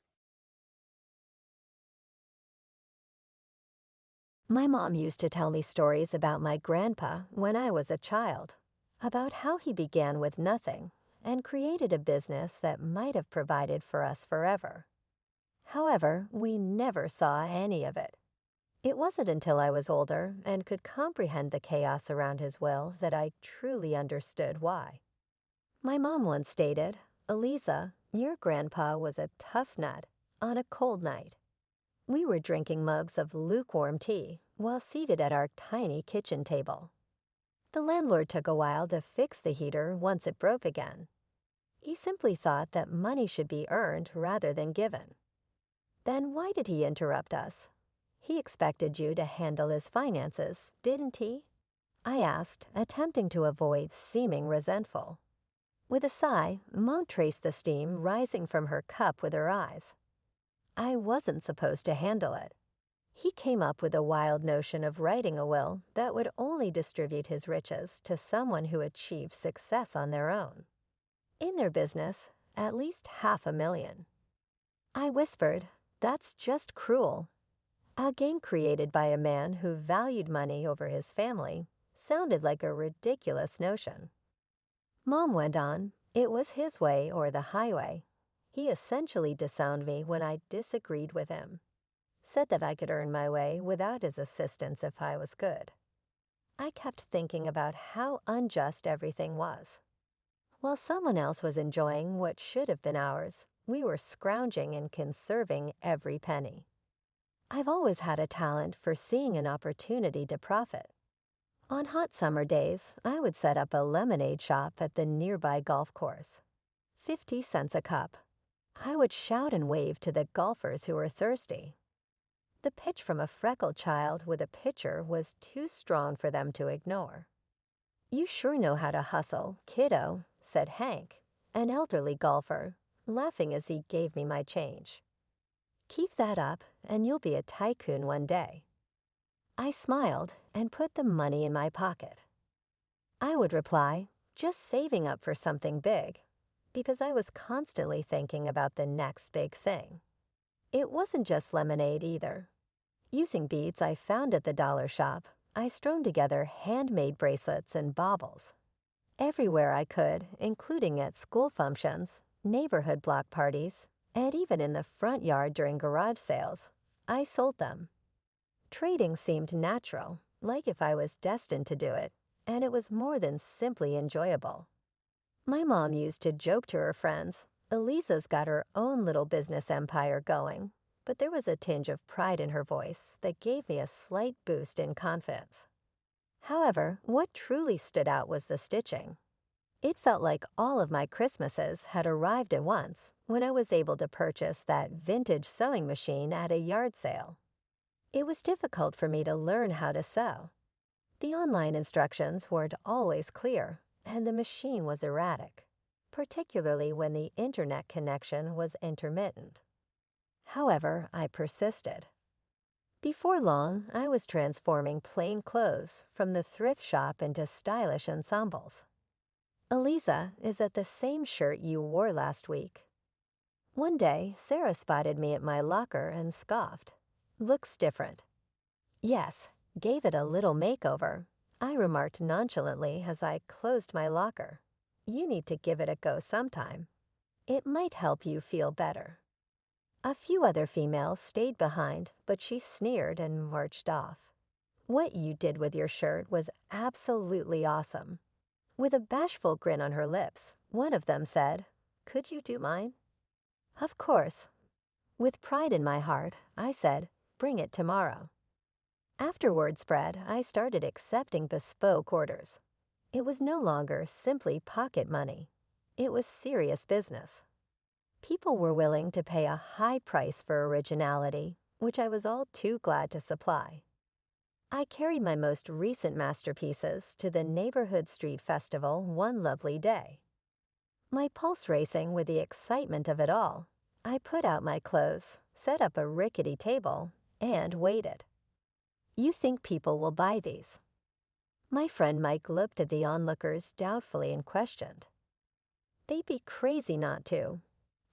Speaker 4: My mom used to tell me stories about my grandpa when I was a child, about how he began with nothing and created a business that might have provided for us forever. However, we never saw any of it. It wasn't until I was older and could comprehend the chaos around his will that I truly understood why. My mom once stated, "Eliza, your grandpa was a tough nut on a cold night." We were drinking mugs of lukewarm tea while seated at our tiny kitchen table. The landlord took a while to fix the heater once it broke again. He simply thought that money should be earned rather than given. Then why did he interrupt us? He expected you to handle his finances, didn't he? I asked, attempting to avoid seeming resentful. With a sigh, Mom traced the steam rising from her cup with her eyes. I wasn't supposed to handle it. He came up with a wild notion of writing a will that would only distribute his riches to someone who achieved success on their own. In their business, at least $500,000. I whispered, "That's just cruel." A game created by a man who valued money over his family sounded like a ridiculous notion. Mom went on, "It was his way or the highway. He essentially disowned me when I disagreed with him. Said that I could earn my way without his assistance if I was good." I kept thinking about how unjust everything was. While someone else was enjoying what should have been ours, we were scrounging and conserving every penny. I've always had a talent for seeing an opportunity to profit. On hot summer days, I would set up a lemonade shop at the nearby golf course. 50 cents a cup. I would shout and wave to the golfers who were thirsty. The pitch from a freckled child with a pitcher was too strong for them to ignore. "You sure know how to hustle, kiddo," said Hank, an elderly golfer, laughing as he gave me my change. "Keep that up, and you'll be a tycoon one day." I smiled and put the money in my pocket. I would reply, "Just saving up for something big," because I was constantly thinking about the next big thing. It wasn't just lemonade either. Using beads I found at the dollar shop, I strung together handmade bracelets and baubles. Everywhere I could, including at school functions, neighborhood block parties, and even in the front yard during garage sales, I sold them. Trading seemed natural, like if I was destined to do it, and it was more than simply enjoyable. My mom used to joke to her friends, "Eliza's got her own little business empire going," but there was a tinge of pride in her voice that gave me a slight boost in confidence. However, what truly stood out was the stitching. It felt like all of my Christmases had arrived at once when I was able to purchase that vintage sewing machine at a yard sale. It was difficult for me to learn how to sew. The online instructions weren't always clear, and the machine was erratic, particularly when the internet connection was intermittent. However, I persisted. Before long, I was transforming plain clothes from the thrift shop into stylish ensembles. "Eliza, is that the same shirt you wore last week?" One day, Sarah spotted me at my locker and scoffed. "Looks different." "Yes, gave it a little makeover," I remarked nonchalantly as I closed my locker. "You need to give it a go sometime." It might help you feel better." A few other females stayed behind, but she sneered and marched off. "What you did with your shirt was absolutely awesome." With a bashful grin on her lips, one of them said, "Could you do mine?" "Of course." With pride in my heart, I said, "Bring it tomorrow." After word spread, I started accepting bespoke orders. It was no longer simply pocket money. It was serious business. People were willing to pay a high price for originality, which I was all too glad to supply. I carried my most recent masterpieces to the neighborhood street festival one lovely day. My pulse racing with the excitement of it all, I put out my clothes, set up a rickety table, and waited. "You think people will buy these?" My friend Mike looked at the onlookers doubtfully and questioned. "They'd be crazy not to,"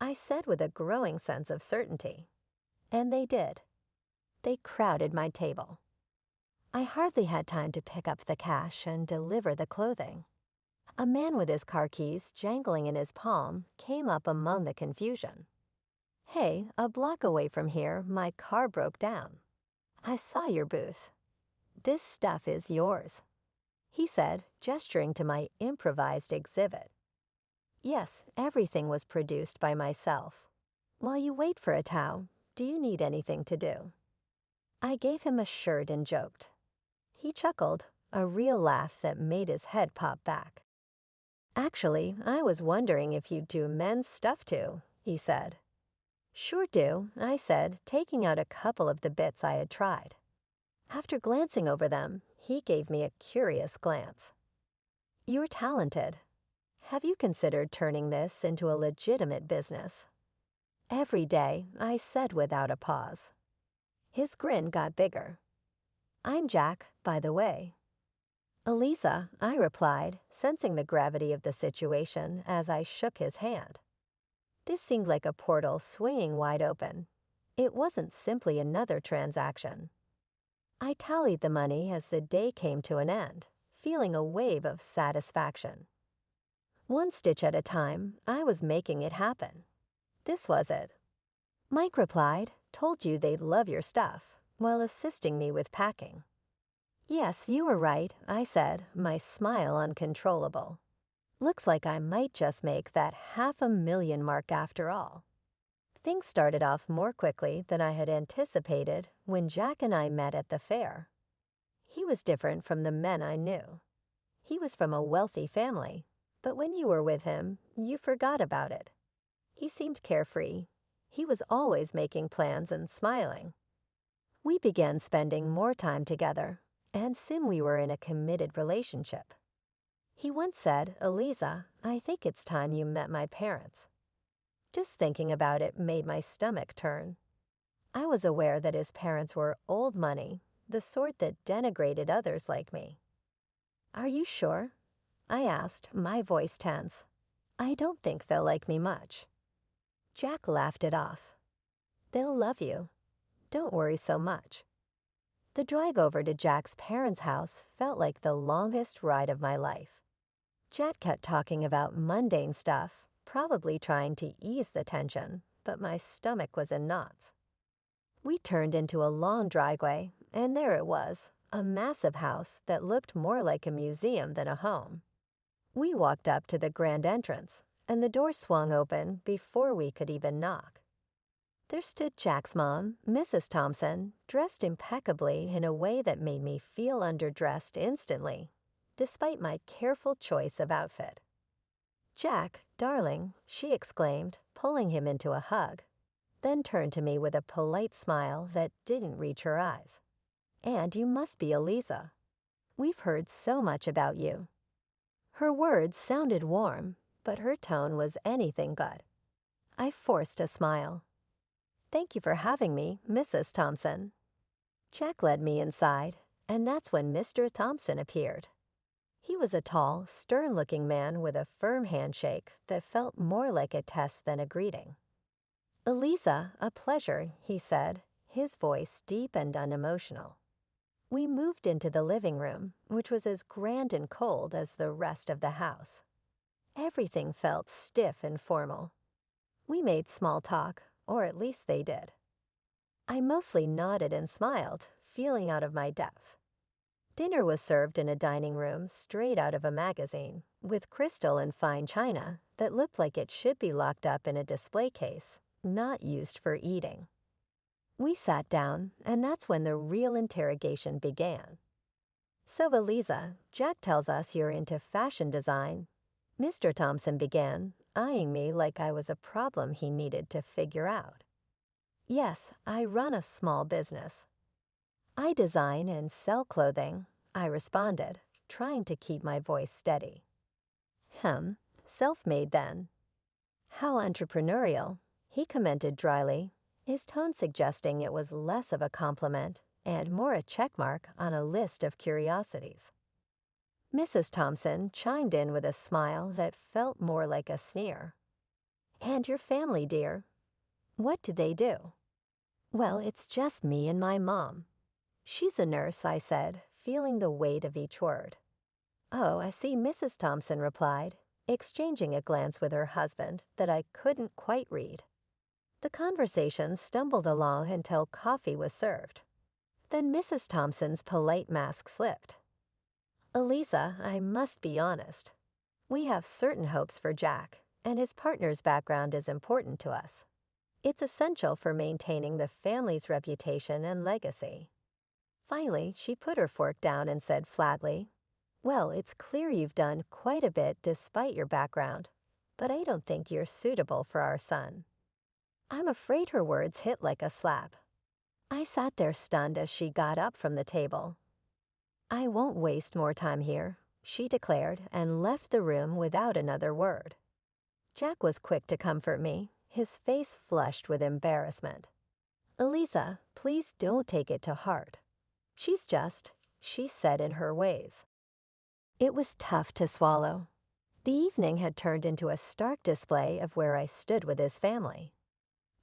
Speaker 4: I said with a growing sense of certainty. And they did. They crowded my table. I hardly had time to pick up the cash and deliver the clothing. A man with his car keys jangling in his palm came up among the confusion. "Hey, a block away from here, my car broke down. I saw your booth. This stuff is yours," he said, gesturing to my improvised exhibit. Yes, everything was produced by myself. "While you wait for a Tao, do you need anything to do?" I gave him a shirt and joked. He chuckled, a real laugh that made his head pop back. "Actually, I was wondering if you'd do men's stuff too," he said. "Sure do," I said, taking out a couple of the bits I had tried. After glancing over them, he gave me a curious glance. "You're talented. Have you considered turning this into a legitimate business?" "Every day," I said without a pause. His grin got bigger. "I'm Jack, by the way." "Eliza," I replied, sensing the gravity of the situation as I shook his hand. This seemed like a portal swinging wide open. It wasn't simply another transaction. I tallied the money as the day came to an end, feeling a wave of satisfaction. One stitch at a time, I was making it happen. This was it. Mike replied, "Told you they'd love your stuff," while assisting me with packing. "Yes, you were right," I said, my smile uncontrollable. "Looks like I might just make that $500,000 mark after all." Things started off more quickly than I had anticipated when Jack and I met at the fair. He was different from the men I knew. He was from a wealthy family, but when you were with him, you forgot about it. He seemed carefree. He was always making plans and smiling. We began spending more time together, and soon we were in a committed relationship. He once said, "Eliza, I think it's time you met my parents." Just thinking about it made my stomach turn. I was aware that his parents were old money, the sort that denigrated others like me. "Are you sure?" I asked, my voice tense. "I don't think they'll like me much." Jack laughed it off. "They'll love you. Don't worry so much." The drive over to Jack's parents' house felt like the longest ride of my life. Jack kept talking about mundane stuff, probably trying to ease the tension, but my stomach was in knots. We turned into a long driveway, and there it was, a massive house that looked more like a museum than a home. We walked up to the grand entrance, and the door swung open before we could even knock. There stood Jack's mom, Mrs. Thompson, dressed impeccably in a way that made me feel underdressed instantly, despite my careful choice of outfit. "Jack, darling," she exclaimed, pulling him into a hug, then turned to me with a polite smile that didn't reach her eyes. "And you must be Eliza. We've heard so much about you." Her words sounded warm, but her tone was anything but. I forced a smile. "Thank you for having me, Mrs. Thompson." Jack led me inside, and that's when Mr. Thompson appeared. He was a tall, stern-looking man with a firm handshake that felt more like a test than a greeting. "Eliza, a pleasure," he said, his voice deep and unemotional. We moved into the living room, which was as grand and cold as the rest of the house. Everything felt stiff and formal. We made small talk, or at least they did. I mostly nodded and smiled, feeling out of my depth. Dinner was served in a dining room straight out of a magazine, with crystal and fine china that looked like it should be locked up in a display case, not used for eating. We sat down, and that's when the real interrogation began. "So, Eliza, Jack tells us you're into fashion design." Mr. Thompson began, eyeing me like I was a problem he needed to figure out. "Yes, I run a small business. I design and sell clothing," I responded, trying to keep my voice steady. Self-made then." "How entrepreneurial," he commented dryly, his tone suggesting it was less of a compliment and more a checkmark on a list of curiosities. Mrs. Thompson chimed in with a smile that felt more like a sneer. "And your family, dear? What do they do?" "Well, it's just me and my mom." "She's a nurse," I said, feeling the weight of each word. "Oh, I see," Mrs. Thompson replied, exchanging a glance with her husband that I couldn't quite read. The conversation stumbled along until coffee was served. Then Mrs. Thompson's polite mask slipped. "Eliza, I must be honest. We have certain hopes for Jack, and his partner's background is important to us. It's essential for maintaining the family's reputation and legacy." Finally, she put her fork down and said flatly, "Well, it's clear you've done quite a bit despite your background, but I don't think you're suitable for our son." I'm afraid her words hit like a slap. I sat there stunned as she got up from the table. "I won't waste more time here," she declared and left the room without another word. Jack was quick to comfort me, his face flushed with embarrassment. "Eliza, please don't take it to heart. She's just," she said in her ways. It was tough to swallow. The evening had turned into a stark display of where I stood with his family.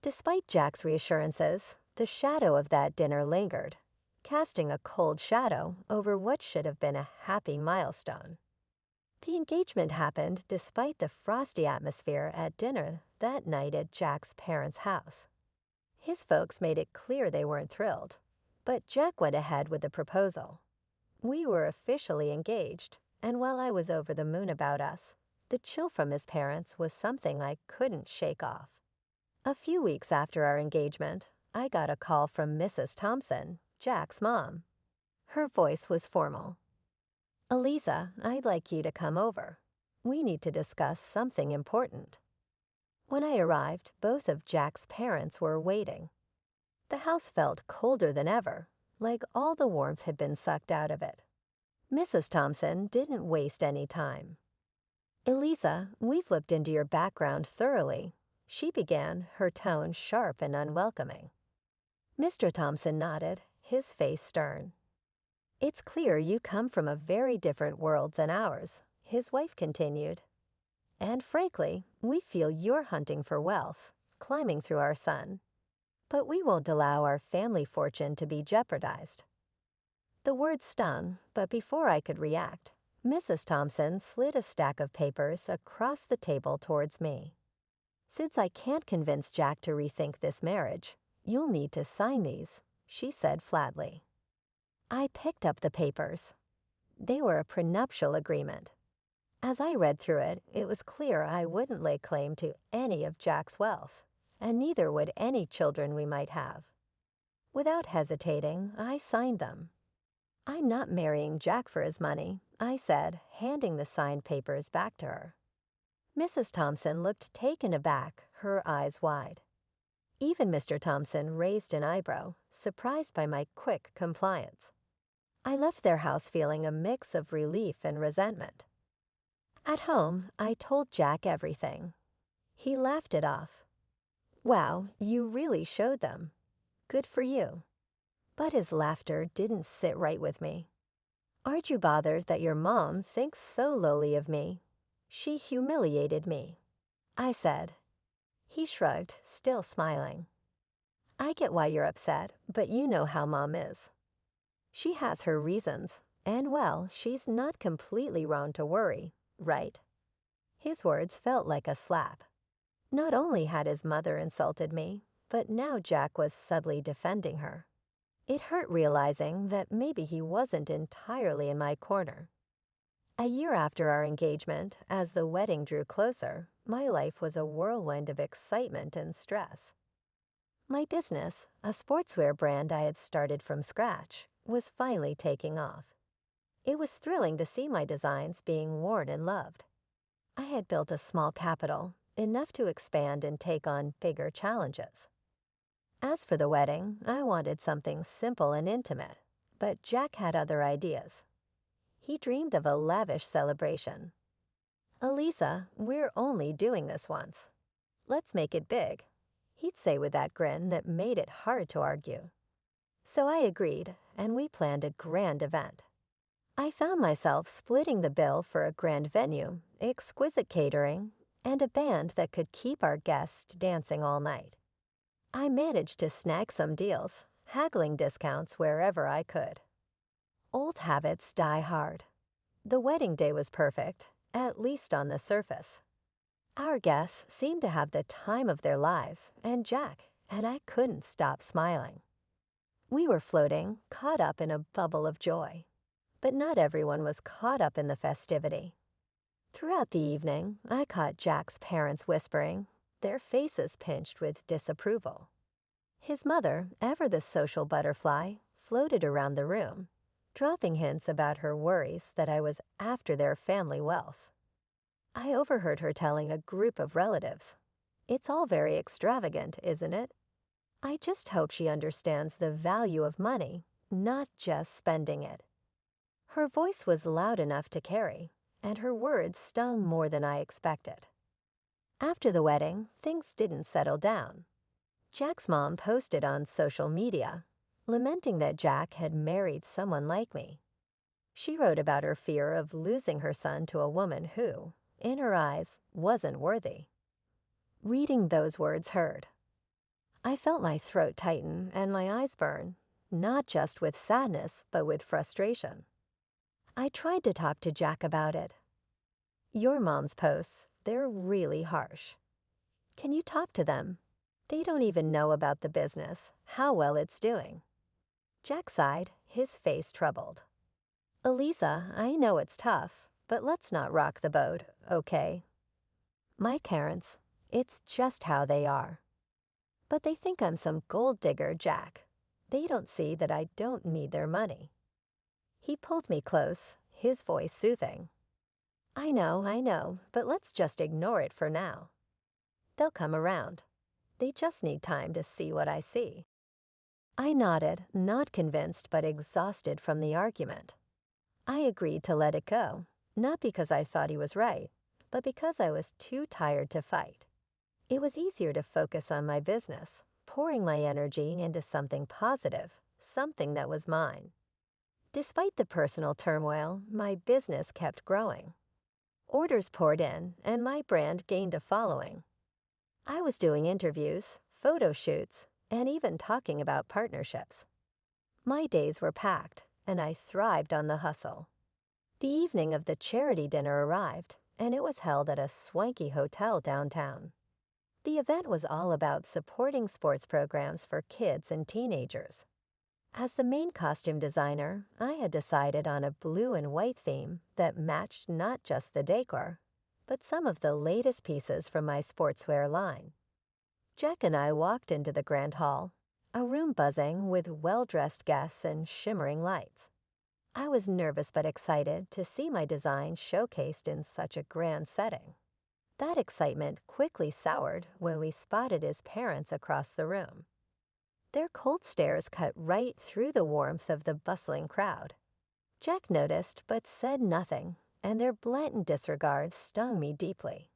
Speaker 4: Despite Jack's reassurances, the shadow of that dinner lingered, casting a cold shadow over what should have been a happy milestone. The engagement happened despite the frosty atmosphere at dinner that night at Jack's parents' house. His folks made it clear they weren't thrilled, but Jack went ahead with the proposal. We were officially engaged, and while I was over the moon about us, the chill from his parents was something I couldn't shake off. A few weeks after our engagement, I got a call from Mrs. Thompson, Jack's mom. Her voice was formal. "Eliza, I'd like you to come over. We need to discuss something important." When I arrived, both of Jack's parents were waiting. The house felt colder than ever, like all the warmth had been sucked out of it. Mrs. Thompson didn't waste any time. "Eliza, we've looked into your background thoroughly," she began, her tone sharp and unwelcoming. Mr. Thompson nodded, his face stern. "It's clear you come from a very different world than ours," his wife continued. "And frankly, we feel you're hunting for wealth, climbing through our son. But we won't allow our family fortune to be jeopardized." The words stung, but before I could react, Mrs. Thompson slid a stack of papers across the table towards me. "Since I can't convince Jack to rethink this marriage, you'll need to sign these," she said flatly. I picked up the papers. They were a prenuptial agreement. As I read through it, it was clear I wouldn't lay claim to any of Jack's wealth, and neither would any children we might have. Without hesitating, I signed them. "I'm not marrying Jack for his money," I said, handing the signed papers back to her. Mrs. Thompson looked taken aback, her eyes wide. Even Mr. Thompson raised an eyebrow, surprised by my quick compliance. I left their house feeling a mix of relief and resentment. At home, I told Jack everything. He laughed it off. "Wow, you really showed them. Good for you." But his laughter didn't sit right with me. "Aren't you bothered that your mom thinks so lowly of me? She humiliated me," I said. He shrugged, still smiling. "I get why you're upset, but you know how Mom is. She has her reasons, and well, she's not completely wrong to worry, right?" His words felt like a slap. Not only had his mother insulted me, but now Jack was subtly defending her. It hurt realizing that maybe he wasn't entirely in my corner. A year after our engagement, as the wedding drew closer, my life was a whirlwind of excitement and stress. My business, a sportswear brand I had started from scratch, was finally taking off. It was thrilling to see my designs being worn and loved. I had built a small capital, enough to expand and take on bigger challenges. As for the wedding, I wanted something simple and intimate, but Jack had other ideas. He dreamed of a lavish celebration. "Elisa, we're only doing this once. Let's make it big," he'd say with that grin that made it hard to argue. So I agreed, and we planned a grand event. I found myself splitting the bill for a grand venue, exquisite catering, and a band that could keep our guests dancing all night. I managed to snag some deals, haggling discounts wherever I could. Old habits die hard. The wedding day was perfect, at least on the surface. Our guests seemed to have the time of their lives, and Jack and I couldn't stop smiling. We were floating, caught up in a bubble of joy. But not everyone was caught up in the festivity. Throughout the evening, I caught Jack's parents whispering, their faces pinched with disapproval. His mother, ever the social butterfly, floated around the room, dropping hints about her worries that I was after their family wealth. I overheard her telling a group of relatives, "It's all very extravagant, isn't it?" I just hope she understands the value of money, not just spending it. Her voice was loud enough to carry, and her words stung more than I expected. After the wedding, things didn't settle down. Jack's mom posted on social media, lamenting that Jack had married someone like me. She wrote about her fear of losing her son to a woman who, in her eyes, wasn't worthy. Reading those words hurt. I felt my throat tighten and my eyes burn, not just with sadness, but with frustration. I tried to talk to Jack about it. "Your mom's posts, they're really harsh. Can you talk to them? They don't even know about the business, how well it's doing." Jack sighed, his face troubled. "Elisa, I know it's tough, but let's not rock the boat, okay? My parents, it's just how they are. But they think I'm some gold digger, Jack. They don't see that I don't need their money." He pulled me close, his voice soothing. I know, but let's just ignore it for now. They'll come around. They just need time to see what I see." I nodded, not convinced but exhausted from the argument. I agreed to let it go, not because I thought he was right, but because I was too tired to fight. It was easier to focus on my business, pouring my energy into something positive, something that was mine. Despite the personal turmoil, my business kept growing. Orders poured in, and my brand gained a following. I was doing interviews, photo shoots, and even talking about partnerships. My days were packed, and I thrived on the hustle. The evening of the charity dinner arrived, and it was held at a swanky hotel downtown. The event was all about supporting sports programs for kids and teenagers. As the main costume designer, I had decided on a blue and white theme that matched not just the decor, but some of the latest pieces from my sportswear line. Jack and I walked into the grand hall, a room buzzing with well-dressed guests and shimmering lights. I was nervous but excited to see my design showcased in such a grand setting. That excitement quickly soured when we spotted his parents across the room. Their cold stares cut right through the warmth of the bustling crowd. Jack noticed but said nothing, and their blatant disregard stung me deeply.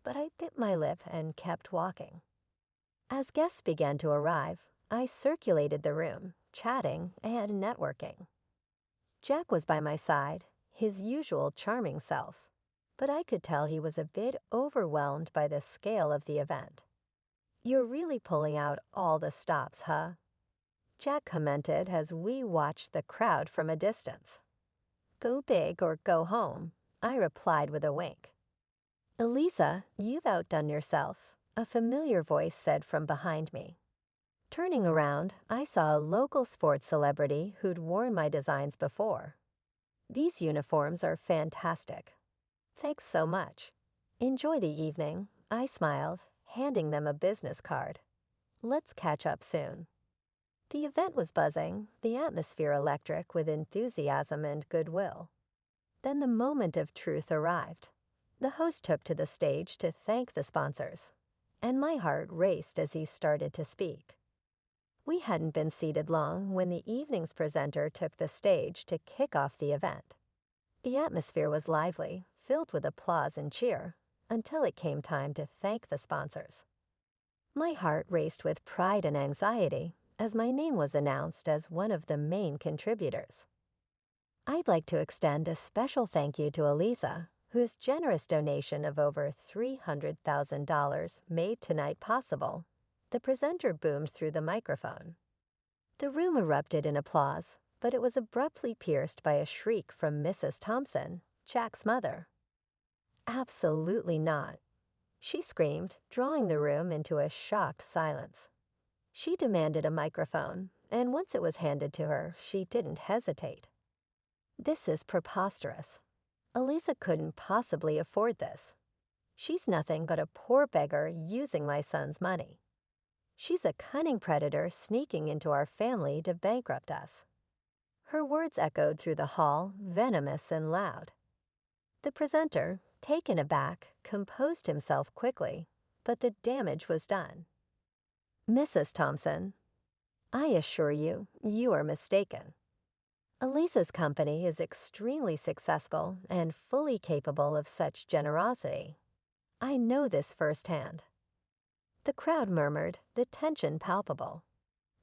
Speaker 4: But I bit my lip and kept walking. As guests began to arrive, I circulated the room, chatting and networking. Jack was by my side, his usual charming self, but I could tell he was a bit overwhelmed by the scale of the event. "You're really pulling out all the stops, huh?" Jack commented as we watched the crowd from a distance. "Go big or go home," I replied with a wink. "Elisa, you've outdone yourself. a familiar voice said from behind me. Turning around, I saw a local sports celebrity who'd worn my designs before. "These uniforms are fantastic." "Thanks so much." "Enjoy the evening," I smiled, handing them a business card. "Let's catch up soon." The event was buzzing, the atmosphere electric with enthusiasm and goodwill. Then the moment of truth arrived. The host took to the stage to thank the sponsors, and my heart raced as he started to speak. We hadn't been seated long when the evening's presenter took the stage to kick off the event. The atmosphere was lively, filled with applause and cheer, until it came time to thank the sponsors. My heart raced with pride and anxiety as my name was announced as one of the main contributors. I'd like to extend a special thank you to Eliza, whose generous donation of over $300,000 made tonight possible. The presenter boomed through the microphone. The room erupted in applause, but it was abruptly pierced by a shriek from Mrs. Thompson, Jack's mother. "Absolutely not," she screamed, drawing the room into a shocked silence. She demanded a microphone, and once it was handed to her, she didn't hesitate. "This is preposterous. Eliza couldn't possibly afford this. She's nothing but a poor beggar using my son's money. She's a cunning predator sneaking into our family to bankrupt us." Her words echoed through the hall, venomous and loud. The presenter, taken aback, composed himself quickly, but the damage was done. "Mrs. Thompson, I assure you, you are mistaken. Eliza's company is extremely successful and fully capable of such generosity. I know this firsthand." The crowd murmured, the tension palpable.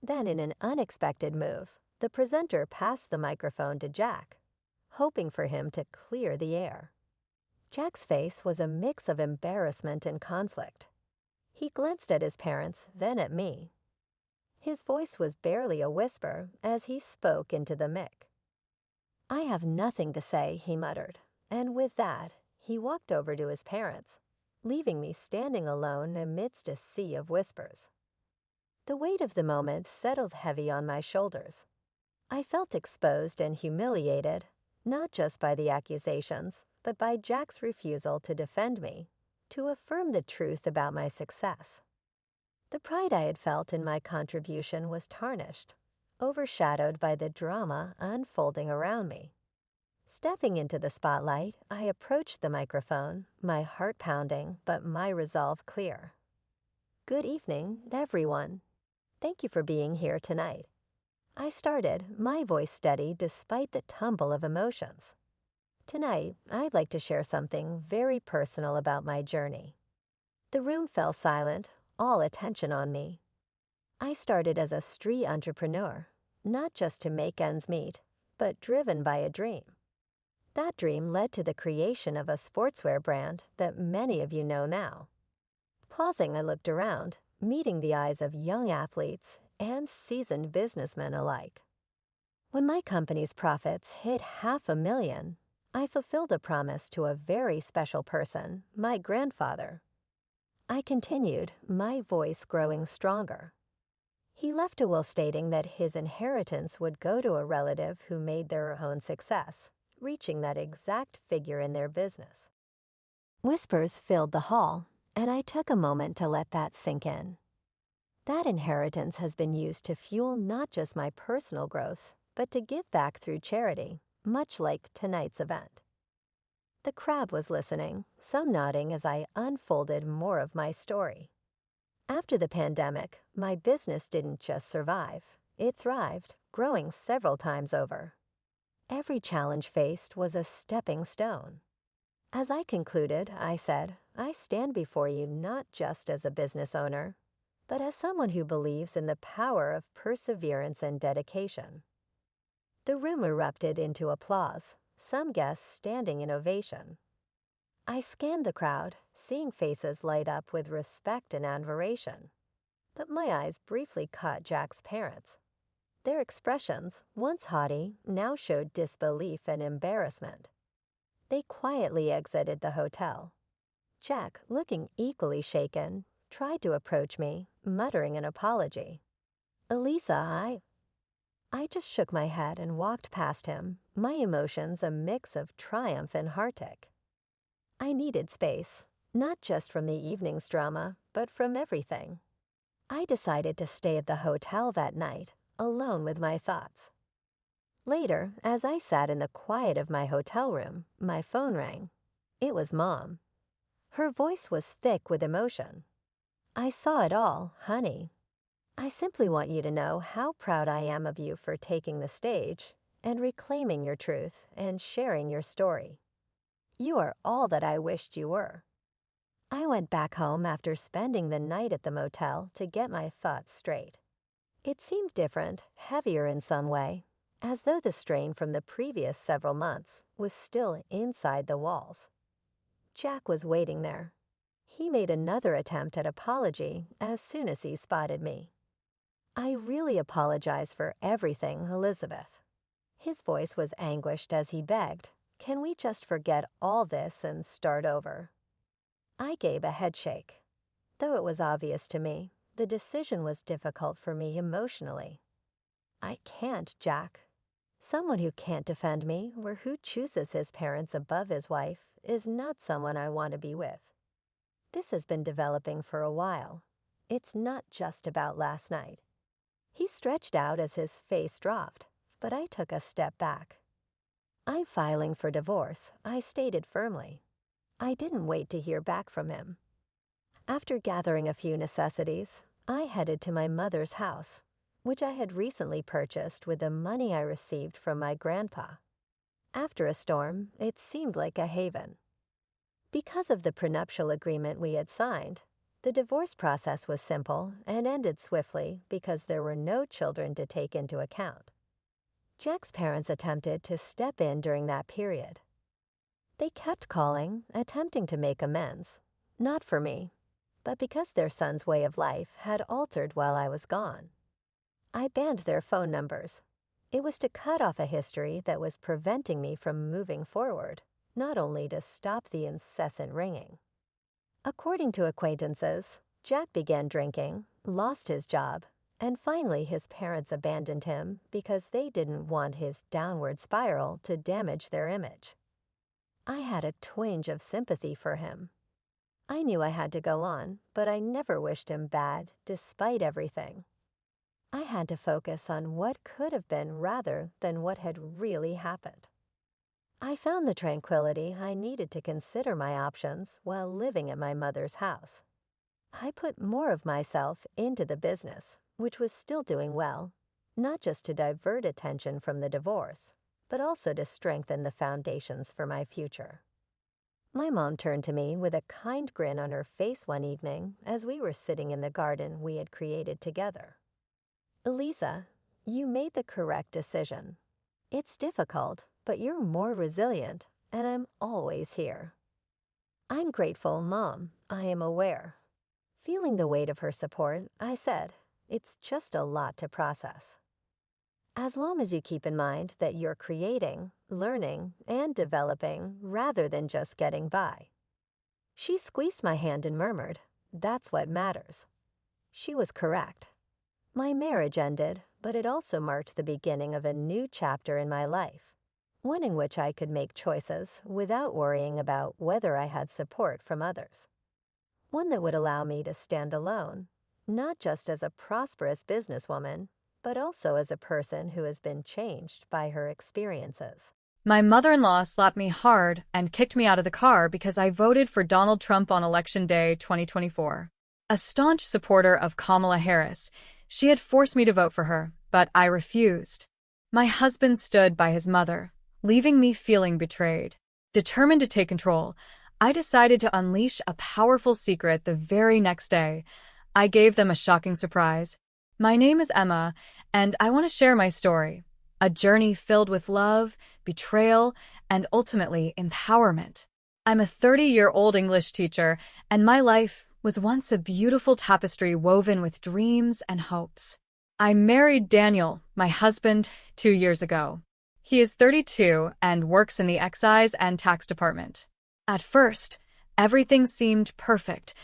Speaker 4: Then, in an unexpected move, the presenter passed the microphone to Jack, hoping for him to clear the air. Jack's face was a mix of embarrassment and conflict. He glanced at his parents, then at me. His voice was barely a whisper as he spoke into the mic. "I have nothing to say," he muttered, and with that, he walked over to his parents, leaving me standing alone amidst a sea of whispers. The weight of the moment settled heavy on my shoulders. I felt exposed and humiliated, not just by the accusations, but by Jack's refusal to defend me, to affirm the truth about my success. The pride I had felt in my contribution was tarnished, overshadowed by the drama unfolding around me. Stepping into the spotlight, I approached the microphone, my heart pounding, but my resolve clear. "Good evening, everyone. Thank you for being here tonight." I started, my voice steady despite the tumble of emotions. "Tonight, I'd like to share something very personal about my journey." The room fell silent, all attention on me. I started as a street entrepreneur, not just to make ends meet, but driven by a dream. That dream led to the creation of a sportswear brand that many of you know now. Pausing, I looked around, meeting the eyes of young athletes and seasoned businessmen alike. When my company's profits hit $500,000, I fulfilled a promise to a very special person, my grandfather. I continued, my voice growing stronger. He left a will stating that his inheritance would go to a relative who made their own success, reaching that exact figure in their business. Whispers filled the hall, and I took a moment to let that sink in. That inheritance has been used to fuel not just my personal growth, but to give back through charity, much like tonight's event. The crowd was listening, some nodding as I unfolded more of my story. After the pandemic, my business didn't just survive, it thrived, growing several times over. Every challenge faced was a stepping stone. As I concluded, I said, I stand before you not just as a business owner, but as someone who believes in the power of perseverance and dedication. The room erupted into applause, some guests standing in ovation. I scanned the crowd, seeing faces light up with respect and admiration. But my eyes briefly caught Jack's parents. Their expressions, once haughty, now showed disbelief and embarrassment. They quietly exited the hotel. Jack, looking equally shaken, tried to approach me, muttering an apology. "Elisa, I just shook my head and walked past him, my emotions a mix of triumph and heartache. I needed space, not just from the evening's drama, but from everything. I decided to stay at the hotel that night, alone with my thoughts. Later, as I sat in the quiet of my hotel room, my phone rang. It was Mom. Her voice was thick with emotion. "I saw it all, honey. I simply want you to know how proud I am of you for taking the stage and reclaiming your truth and sharing your story. You are all that I wished you were." I went back home after spending the night at the motel to get my thoughts straight. It seemed different, heavier in some way, as though the strain from the previous several months was still inside the walls. Jack was waiting there. He made another attempt at apology as soon as he spotted me. "I really apologize for everything, Elizabeth." His voice was anguished as he begged, "Can we just forget all this and start over?" I gave a headshake. Though it was obvious to me, the decision was difficult for me emotionally. "I can't, Jack. Someone who can't defend me or who chooses his parents above his wife is not someone I want to be with. This has been developing for a while. It's not just about last night." He stretched out as his face dropped, but I took a step back. "I'm filing for divorce," I stated firmly. I didn't wait to hear back from him. After gathering a few necessities, I headed to my mother's house, which I had recently purchased with the money I received from my grandpa. After a storm, it seemed like a haven. Because of the prenuptial agreement we had signed, the divorce process was simple and ended swiftly because there were no children to take into account. Jack's parents attempted to step in during that period. They kept calling, attempting to make amends, not for me, but because their son's way of life had altered while I was gone. I banned their phone numbers. It was to cut off a history that was preventing me from moving forward, not only to stop the incessant ringing. According to acquaintances, Jack began drinking, lost his job, and finally his parents abandoned him because they didn't want his downward spiral to damage their image. I had a twinge of sympathy for him. I knew I had to go on, but I never wished him bad, despite everything. I had to focus on what could have been rather than what had really happened. I found the tranquility I needed to consider my options while living at my mother's house. I put more of myself into the business, which was still doing well, not just to divert attention from the divorce, but also to strengthen the foundations for my future. My mom turned to me with a kind grin on her face one evening as we were sitting in the garden we had created together. "Elisa, you made the correct decision. It's difficult, but you're more resilient, and I'm always here." "I'm grateful, Mom. I am aware." Feeling the weight of her support, I said, "It's just a lot to process." "As long as you keep in mind that you're creating, learning, and developing rather than just getting by." She squeezed my hand and murmured, "That's what matters." She was correct. My marriage ended, but it also marked the beginning of a new chapter in my life, one in which I could make choices without worrying about whether I had support from others. One that would allow me to stand alone, not just as a prosperous businesswoman, but also as a person who has been changed by her experiences.
Speaker 5: My mother-in-law slapped me hard and kicked me out of the car because I voted for Donald Trump on Election Day 2024. A staunch supporter of Kamala Harris, she had forced me to vote for her, but I refused. My husband stood by his mother, leaving me feeling betrayed. Determined to take control, I decided to unleash a powerful secret the very next day. I gave them a shocking surprise. My name is Emma, and I want to share my story. A journey filled with love, betrayal, and ultimately empowerment. I'm a 30-year-old English teacher, and my life was once a beautiful tapestry woven with dreams and hopes. I married Daniel, my husband, 2 years ago. He is 32 and works in the excise and tax department. At first, everything seemed perfect.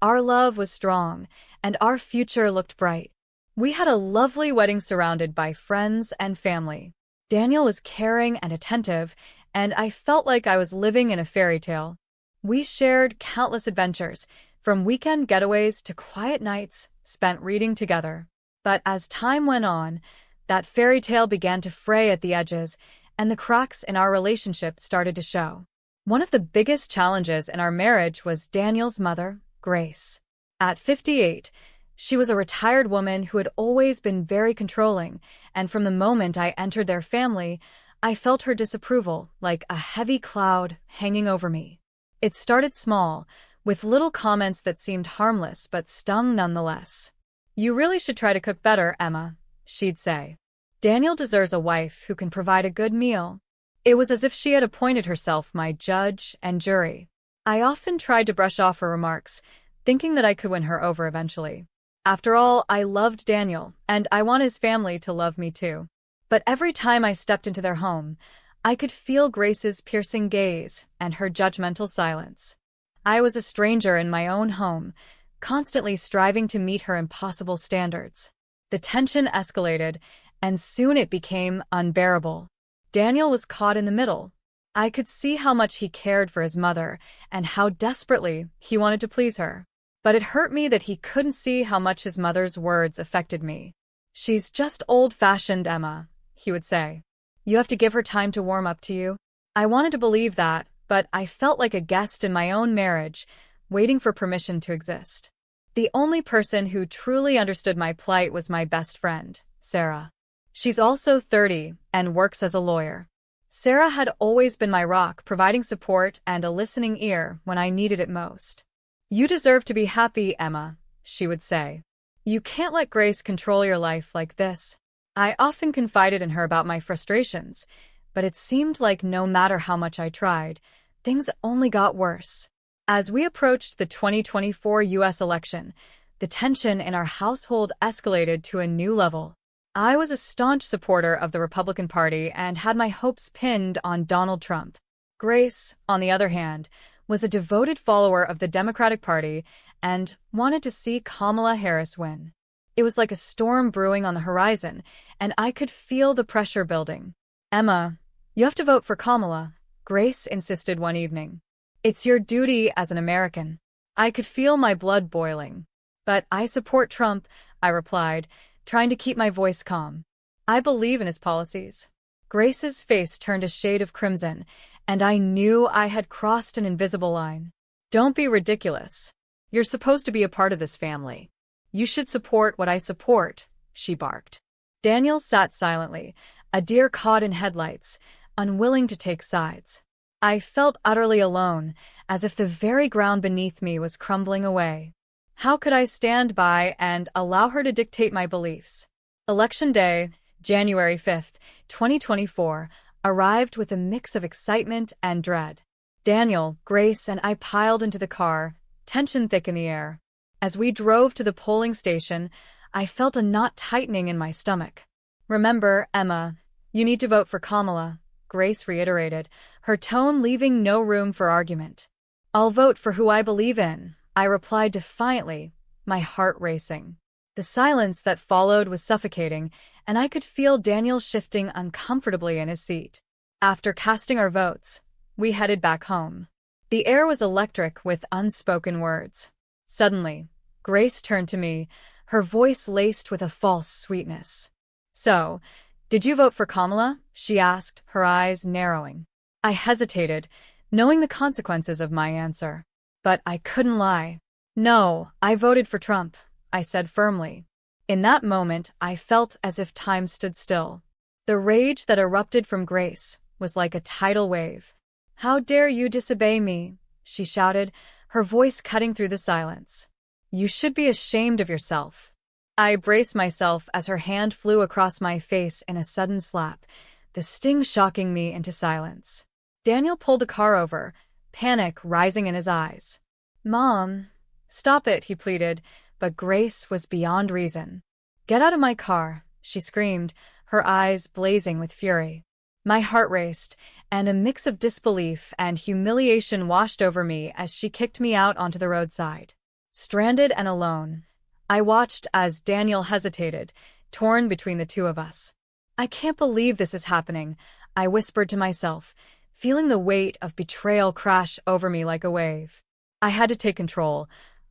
Speaker 5: Our love was strong, and our future looked bright. We had a lovely wedding surrounded by friends and family. Daniel was caring and attentive, and I felt like I was living in a fairy tale. We shared countless adventures, from weekend getaways to quiet nights spent reading together. But as time went on, that fairy tale began to fray at the edges, and the cracks in our relationship started to show. One of the biggest challenges in our marriage was Daniel's mother, Grace. At 58, she was a retired woman who had always been very controlling, and from the moment I entered their family, I felt her disapproval like a heavy cloud hanging over me. It started small, with little comments that seemed harmless but stung nonetheless. "You really should try to cook better, Emma," she'd say. "Daniel deserves a wife who can provide a good meal." It was as if she had appointed herself my judge and jury. I often tried to brush off her remarks, thinking that I could win her over eventually. After all, I loved Daniel, and I want his family to love me too. But every time I stepped into their home, I could feel Grace's piercing gaze and her judgmental silence. I was a stranger in my own home, constantly striving to meet her impossible standards. The tension escalated, and soon it became unbearable. Daniel was caught in the middle. I could see how much he cared for his mother and how desperately he wanted to please her. But it hurt me that he couldn't see how much his mother's words affected me. "She's just old-fashioned, Emma," he would say. "You have to give her time to warm up to you." I wanted to believe that, but I felt like a guest in my own marriage, waiting for permission to exist. The only person who truly understood my plight was my best friend, Sarah. She's also 30 and works as a lawyer. Sarah had always been my rock, providing support and a listening ear when I needed it most. "You deserve to be happy, Emma," she would say. "You can't let Grace control your life like this." I often confided in her about my frustrations, but it seemed like no matter how much I tried, things only got worse. As we approached the 2024 U.S. election, the tension in our household escalated to a new level. I was a staunch supporter of the Republican Party and had my hopes pinned on Donald Trump. Grace, on the other hand, was a devoted follower of the Democratic Party and wanted to see Kamala Harris win. It was like a storm brewing on the horizon, and I could feel the pressure building. "Emma, you have to vote for Kamala," Grace insisted one evening. "It's your duty as an American." I could feel my blood boiling. "But I support Trump," I replied, trying to keep my voice calm. "I believe in his policies." Grace's face turned a shade of crimson, and I knew I had crossed an invisible line. "Don't be ridiculous. You're supposed to be a part of this family. You should support what I support," she barked. Daniel sat silently, a deer caught in headlights, unwilling to take sides. I felt utterly alone, as if the very ground beneath me was crumbling away. How could I stand by and allow her to dictate my beliefs? Election Day, January 5th, 2024, arrived with a mix of excitement and dread. Daniel, Grace, and I piled into the car, tension thick in the air. As we drove to the polling station, I felt a knot tightening in my stomach. "Remember, Emma, you need to vote for Kamala," Grace reiterated, her tone leaving no room for argument. "I'll vote for who I believe in," I replied defiantly, my heart racing. The silence that followed was suffocating, and I could feel Daniel shifting uncomfortably in his seat. After casting our votes, we headed back home. The air was electric with unspoken words. Suddenly, Grace turned to me, her voice laced with a false sweetness. "So, did you vote for Kamala?" she asked, her eyes narrowing. I hesitated, knowing the consequences of my answer. But I couldn't lie. "No, I voted for Trump," I said firmly. In that moment, I felt as if time stood still. The rage that erupted from Grace was like a tidal wave. "How dare you disobey me?" she shouted, her voice cutting through the silence. "You should be ashamed of yourself." I braced myself as her hand flew across my face in a sudden slap, the sting shocking me into silence. Daniel pulled the car over, panic rising in his eyes. "Mom, stop it," he pleaded, but Grace was beyond reason. "Get out of my car," she screamed, her eyes blazing with fury. My heart raced, and a mix of disbelief and humiliation washed over me as she kicked me out onto the roadside. stranded and alone. I watched as Daniel hesitated, torn between the two of us. I can't believe this is happening, I whispered to myself, feeling the weight of betrayal crash over me like a wave. I had to take control.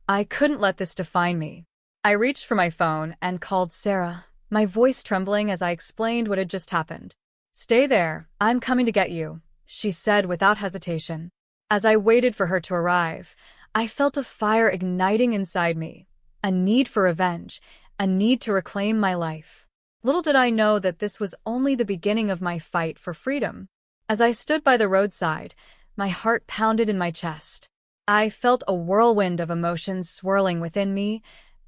Speaker 5: I couldn't let this define me. I reached for my phone and called Sarah, my voice trembling as I explained what had just happened. "Stay there, I'm coming to get you," she said without hesitation. As I waited for her to arrive, I felt a fire igniting inside me, a need for revenge, a need to reclaim my life. Little did I know that this was only the beginning of my fight for freedom. As I stood by the roadside, my heart pounded in my chest. I felt a whirlwind of emotions swirling within me,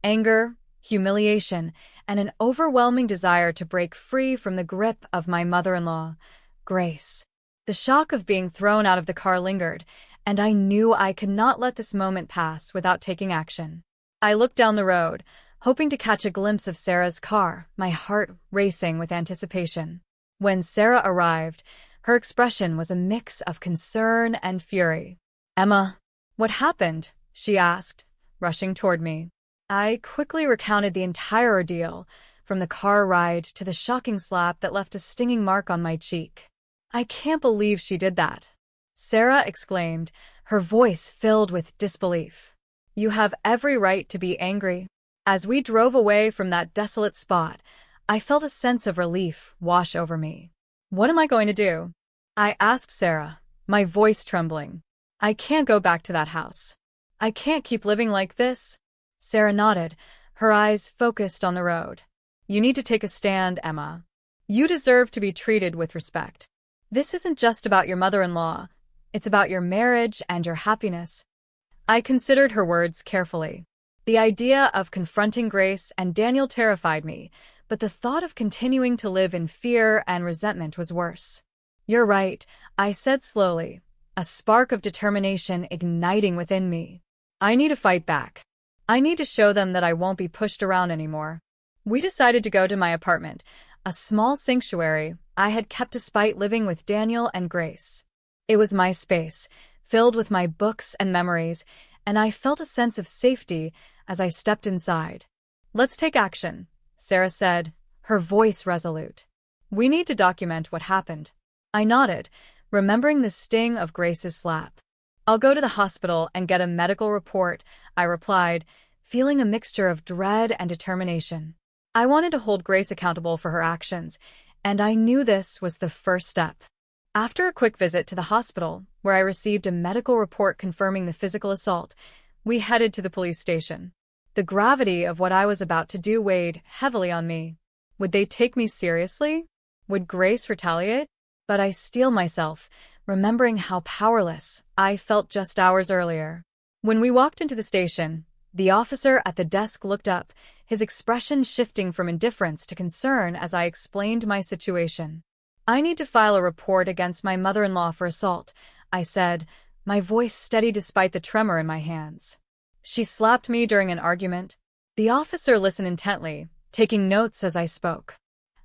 Speaker 5: anger, humiliation, and an overwhelming desire to break free from the grip of my mother-in-law, Grace. The shock of being thrown out of the car lingered, and I knew I could not let this moment pass without taking action. I looked down the road, hoping to catch a glimpse of Sarah's car, my heart racing with anticipation. When Sarah arrived, her expression was a mix of concern and fury. "Emma, what happened?" she asked, rushing toward me. I quickly recounted the entire ordeal, from the car ride to the shocking slap that left a stinging mark on my cheek. "I can't believe she did that," Sarah exclaimed, her voice filled with disbelief. "You have every right to be angry." As we drove away from that desolate spot, I felt a sense of relief wash over me. "What am I going to do?" I asked Sarah, my voice trembling. "I can't go back to that house. I can't keep living like this." Sarah nodded, her eyes focused on the road. "You need to take a stand, Emma. You deserve to be treated with respect. This isn't just about your mother-in-law. It's about your marriage and your happiness." I considered her words carefully. The idea of confronting Grace and Daniel terrified me, but the thought of continuing to live in fear and resentment was worse. "You're right," I said slowly, a spark of determination igniting within me. "I need to fight back. I need to show them that I won't be pushed around anymore." We decided to go to my apartment, a small sanctuary I had kept despite living with Daniel and Grace. It was my space, filled with my books and memories, and I felt a sense of safety as I stepped inside. "Let's take action," Sarah said, her voice resolute. "We need to document what happened." I nodded, remembering the sting of Grace's slap. "I'll go to the hospital and get a medical report," I replied, feeling a mixture of dread and determination. I wanted to hold Grace accountable for her actions, and I knew this was the first step. After a quick visit to the hospital, where I received a medical report confirming the physical assault, we headed to the police station. The gravity of what I was about to do weighed heavily on me. Would they take me seriously? Would Grace retaliate? But I steeled myself, remembering how powerless I felt just hours earlier. When we walked into the station, the officer at the desk looked up, his expression shifting from indifference to concern as I explained my situation. "I need to file a report against my mother-in-law for assault," I said, my voice steady despite the tremor in my hands. "She slapped me during an argument." The officer listened intently, taking notes as I spoke.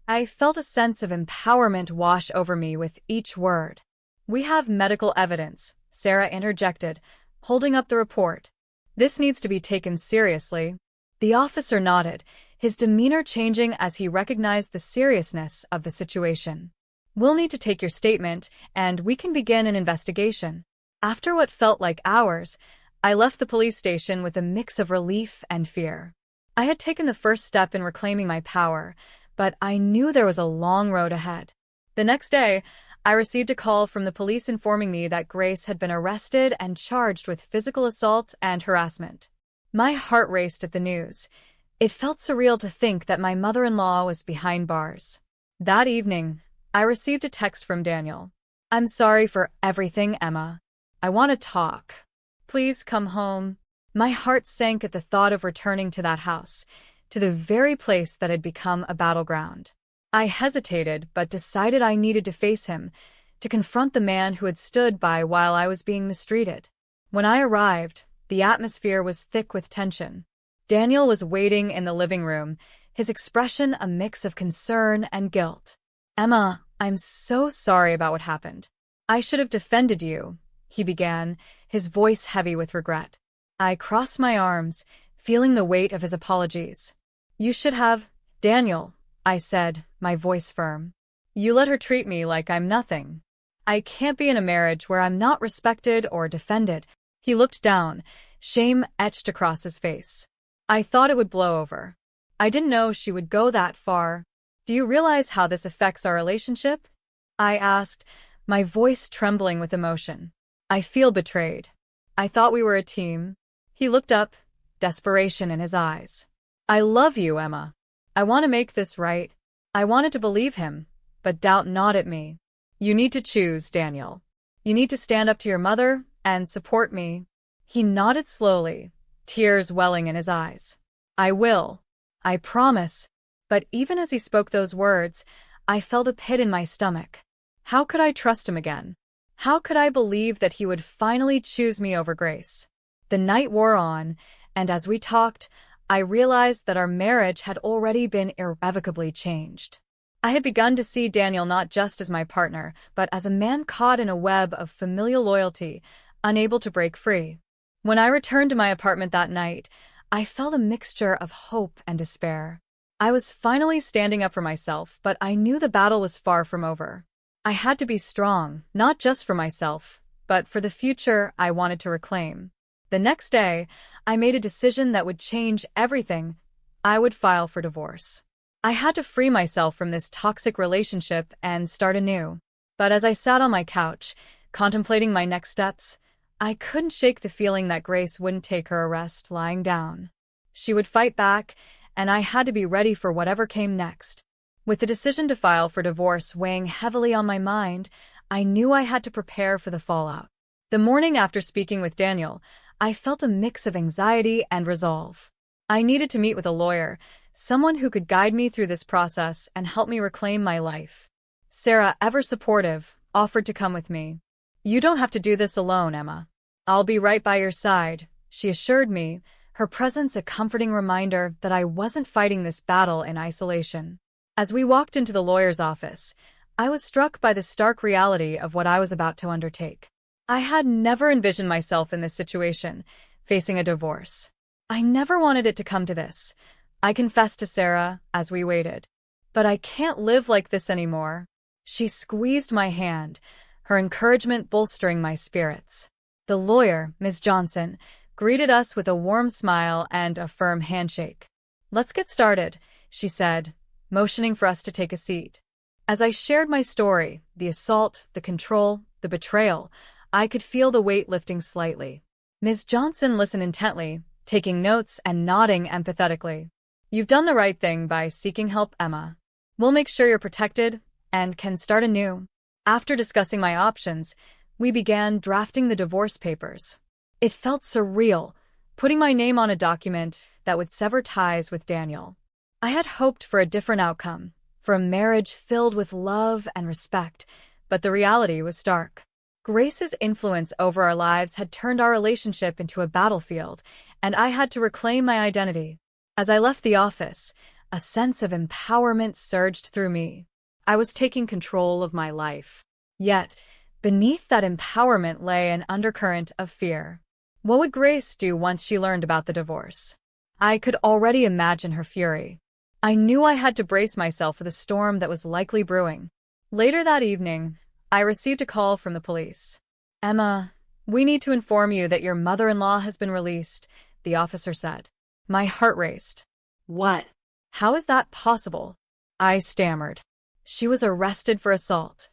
Speaker 5: I felt a sense of empowerment wash over me with each word. "We have medical evidence," Sarah interjected, holding up the report. "This needs to be taken seriously." The officer nodded, his demeanor changing as he recognized the seriousness of the situation. "We'll need to take your statement, and we can begin an investigation." After what felt like hours, I left the police station with a mix of relief and fear. I had taken the first step in reclaiming my power, but I knew there was a long road ahead. The next day, I received a call from the police informing me that Grace had been arrested and charged with physical assault and harassment. My heart raced at the news. It felt surreal to think that my mother-in-law was behind bars. That evening, I received a text from Daniel. "I'm sorry for everything, Emma. I want to talk. Please come home." My heart sank at the thought of returning to that house, to the very place that had become a battleground. I hesitated, but decided I needed to face him, to confront the man who had stood by while I was being mistreated. When I arrived, the atmosphere was thick with tension. Daniel was waiting in the living room, his expression a mix of concern and guilt. "Emma, I'm so sorry about what happened. I should have defended you," he began, his voice heavy with regret. I crossed my arms, feeling the weight of his apologies. You should have, Daniel, I said, my voice firm. You let her treat me like I'm nothing. I can't be in a marriage where I'm not respected or defended. He looked down, shame etched across his face. I thought it would blow over. I didn't know she would go that far. Do you realize how this affects our relationship? I asked, my voice trembling with emotion. I feel betrayed. I thought we were a team. He looked up, desperation in his eyes. I love you, Emma. I want to make this right. I wanted to believe him, but doubt not at me. You need to choose, Daniel. You need to stand up to your mother and support me. He nodded slowly, tears welling in his eyes. I will. I promise. But even as he spoke those words, I felt a pit in my stomach. How could I trust him again? How could I believe that he would finally choose me over Grace? The night wore on, and as we talked, I realized that our marriage had already been irrevocably changed. I had begun to see Daniel not just as my partner, but as a man caught in a web of familial loyalty, unable to break free. When I returned to my apartment that night, I felt a mixture of hope and despair. I was finally standing up for myself, but I knew the battle was far from over. I had to be strong, not just for myself, but for the future I wanted to reclaim. The next day, I made a decision that would change everything. I would file for divorce. I had to free myself from this toxic relationship and start anew. But as I sat on my couch, contemplating my next steps, I couldn't shake the feeling that Grace wouldn't take her arrest lying down. She would fight back, and I had to be ready for whatever came next. With the decision to file for divorce weighing heavily on my mind, I knew I had to prepare for the fallout. The morning after speaking with Daniel, I felt a mix of anxiety and resolve. I needed to meet with a lawyer, someone who could guide me through this process and help me reclaim my life. Sarah, ever supportive, offered to come with me. You don't have to do this alone, Emma. I'll be right by your side, she assured me, her presence a comforting reminder that I wasn't fighting this battle in isolation. As we walked into the lawyer's office, I was struck by the stark reality of what I was about to undertake. I had never envisioned myself in this situation, facing a divorce. I never wanted it to come to this, I confessed to Sarah as we waited. But I can't live like this anymore. She squeezed my hand, her encouragement bolstering my spirits. The lawyer, Ms. Johnson, greeted us with a warm smile and a firm handshake. Let's get started, she said, motioning for us to take a seat. As I shared my story, the assault, the control, the betrayal, I could feel the weight lifting slightly. Ms. Johnson listened intently, taking notes and nodding empathetically. You've done the right thing by seeking help, Emma. We'll make sure you're protected and can start anew. After discussing my options, we began drafting the divorce papers. It felt surreal, putting my name on a document that would sever ties with Daniel. I had hoped for a different outcome, for a marriage filled with love and respect, but the reality was stark. Grace's influence over our lives had turned our relationship into a battlefield, and I had to reclaim my identity. As I left the office, a sense of empowerment surged through me. I was taking control of my life. Yet, beneath that empowerment lay an undercurrent of fear. What would Grace do once she learned about the divorce? I could already imagine her fury. I knew I had to brace myself for the storm that was likely brewing. Later that evening, I received a call from the police. Emma, we need to inform you that your mother-in-law has been released, the officer said. My heart raced.
Speaker 1: What?
Speaker 5: How is that possible? I stammered. She was arrested for assault.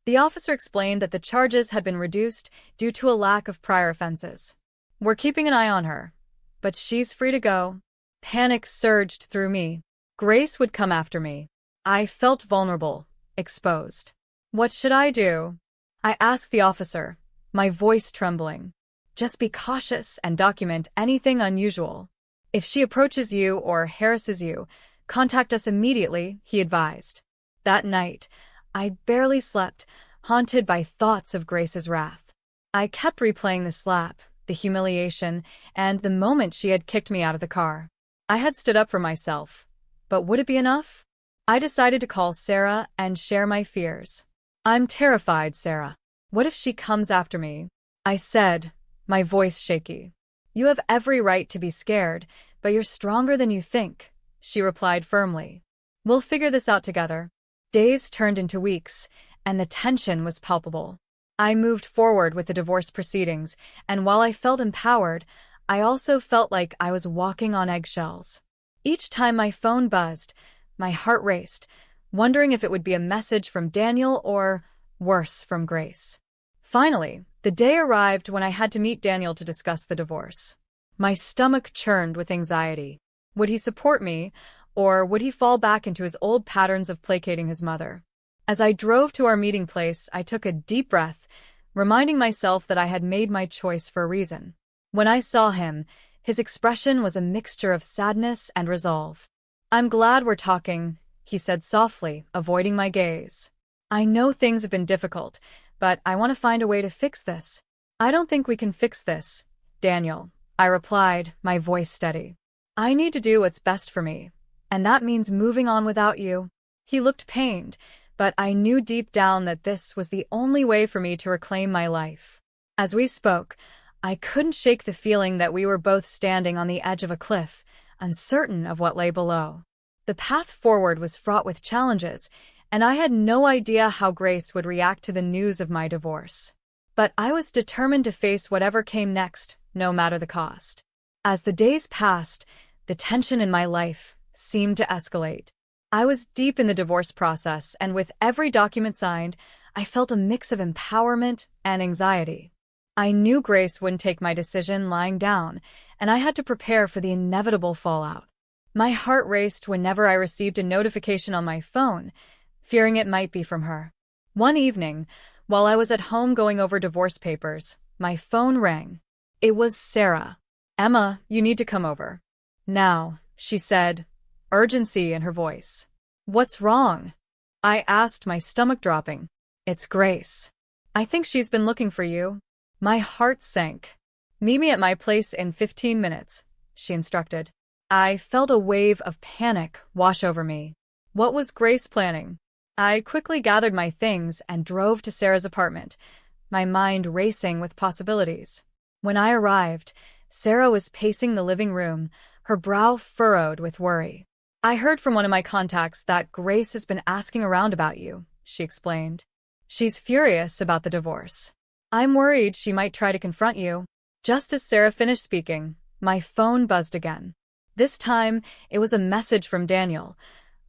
Speaker 5: The officer explained that the charges had been reduced due to a lack of prior offenses. We're keeping an eye on her, but she's free to go. Panic surged through me. Grace would come after me. I felt vulnerable, exposed. What should I do? I asked the officer, my voice trembling. Just be cautious and document anything unusual. If she approaches you or harasses you, contact us immediately, he advised. That night, I barely slept, haunted by thoughts of Grace's wrath. I kept replaying the slap, the humiliation, and the moment she had kicked me out of the car. I had stood up for myself, but would it be enough? I decided to call Sarah and share my fears. I'm terrified, Sarah. What if she comes after me? I said, my voice shaky. You have every right to be scared, but you're stronger than you think, she replied firmly. We'll figure this out together. Days turned into weeks, and the tension was palpable. I moved forward with the divorce proceedings, and while I felt empowered, I also felt like I was walking on eggshells. Each time my phone buzzed, my heart raced, wondering if it would be a message from Daniel or, worse, from Grace. Finally, the day arrived when I had to meet Daniel to discuss the divorce. My stomach churned with anxiety. Would he support me, or would he fall back into his old patterns of placating his mother? As I drove to our meeting place, I took a deep breath, reminding myself that I had made my choice for a reason. When I saw him, his expression was a mixture of sadness and resolve. I'm glad we're talking, he said softly, avoiding my gaze. I know things have been difficult, but I want to find a way to fix this. I don't think we can fix this, Daniel, I replied, my voice steady. I need to do what's best for me, and that means moving on without you. He looked pained, but I knew deep down that this was the only way for me to reclaim my life. As we spoke, I couldn't shake the feeling that we were both standing on the edge of a cliff, uncertain of what lay below. The path forward was fraught with challenges, and I had no idea how Grace would react to the news of my divorce. But I was determined to face whatever came next, no matter the cost. As the days passed, the tension in my life seemed to escalate. I was deep in the divorce process, and with every document signed, I felt a mix of empowerment and anxiety. I knew Grace wouldn't take my decision lying down, and I had to prepare for the inevitable fallout. My heart raced whenever I received a notification on my phone, fearing it might be from her. One evening, while I was at home going over divorce papers, my phone rang. It was Sarah. Emma, you need to come over. Now, she said, urgency in her voice. What's wrong? I asked, my stomach dropping. It's Grace. I think she's been looking for you. My heart sank. Meet me at my place in 15 minutes, she instructed. I felt a wave of panic wash over me. What was Grace planning? I quickly gathered my things and drove to Sarah's apartment, my mind racing with possibilities. When I arrived, Sarah was pacing the living room, her brow furrowed with worry. I heard from one of my contacts that Grace has been asking around about you, she explained. She's furious about the divorce. I'm worried she might try to confront you. Just as Sarah finished speaking, my phone buzzed again. This time, it was a message from Daniel.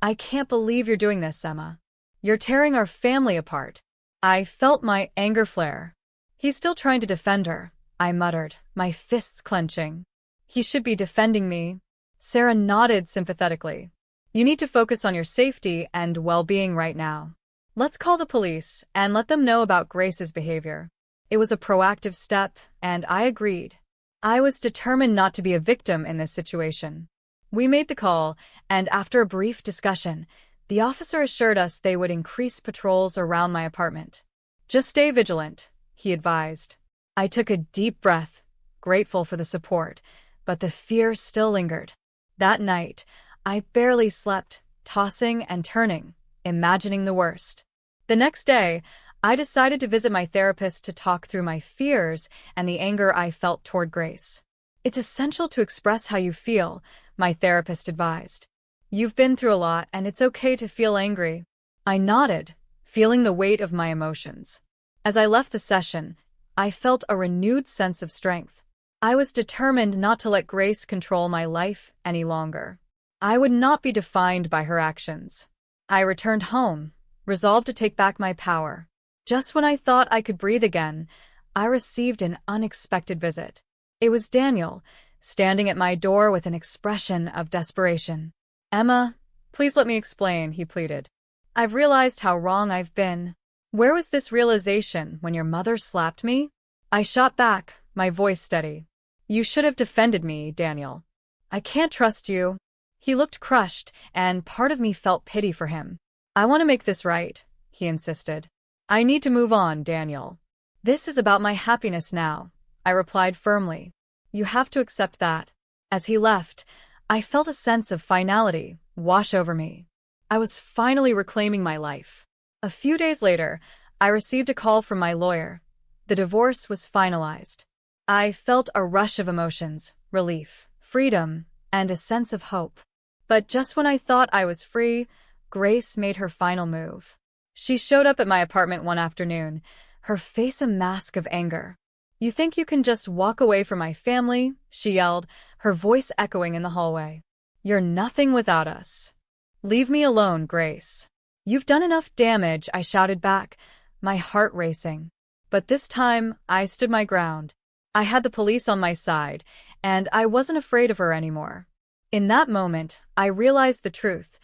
Speaker 5: I can't believe you're doing this, Emma. You're tearing our family apart. I felt my anger flare. He's still trying to defend her, I muttered, my fists clenching. He should be defending me. Sarah nodded sympathetically. You need to focus on your safety and well-being right now. Let's call the police and let them know about Grace's behavior. It was a proactive step, and I agreed. I was determined not to be a victim in this situation. We made the call, and after a brief discussion, the officer assured us they would increase patrols around my apartment. Just stay vigilant, he advised. I took a deep breath, grateful for the support, but the fear still lingered. That night, I barely slept, tossing and turning, imagining the worst. The next day, I decided to visit my therapist to talk through my fears and the anger I felt toward Grace. It's essential to express how you feel, my therapist advised. You've been through a lot, and it's okay to feel angry. I nodded, feeling the weight of my emotions. As I left the session, I felt a renewed sense of strength. I was determined not to let Grace control my life any longer. I would not be defined by her actions. I returned home, resolved to take back my power. Just when I thought I could breathe again, I received an unexpected visit. It was Daniel, standing at my door with an expression of desperation. Emma, please let me explain, he pleaded. I've realized how wrong I've been. Where was this realization when your mother slapped me? I shot back, my voice steady. You should have defended me, Daniel. I can't trust you. He looked crushed, and part of me felt pity for him. I want to make this right, he insisted. I need to move on, Daniel. This is about my happiness now, I replied firmly. You have to accept that. As he left, I felt a sense of finality wash over me. I was finally reclaiming my life. A few days later, I received a call from my lawyer. The divorce was finalized. I felt a rush of emotions, relief, freedom, and a sense of hope. But just when I thought I was free, Grace made her final move. She showed up at my apartment one afternoon, her face a mask of anger. "You think you can just walk away from my family?" she yelled, her voice echoing in the hallway. "You're nothing without us. Leave me alone, Grace." "You've done enough damage," I shouted back, my heart racing. But this time, I stood my ground. I had the police on my side, and I wasn't afraid of her anymore. In that moment, I realized the truth.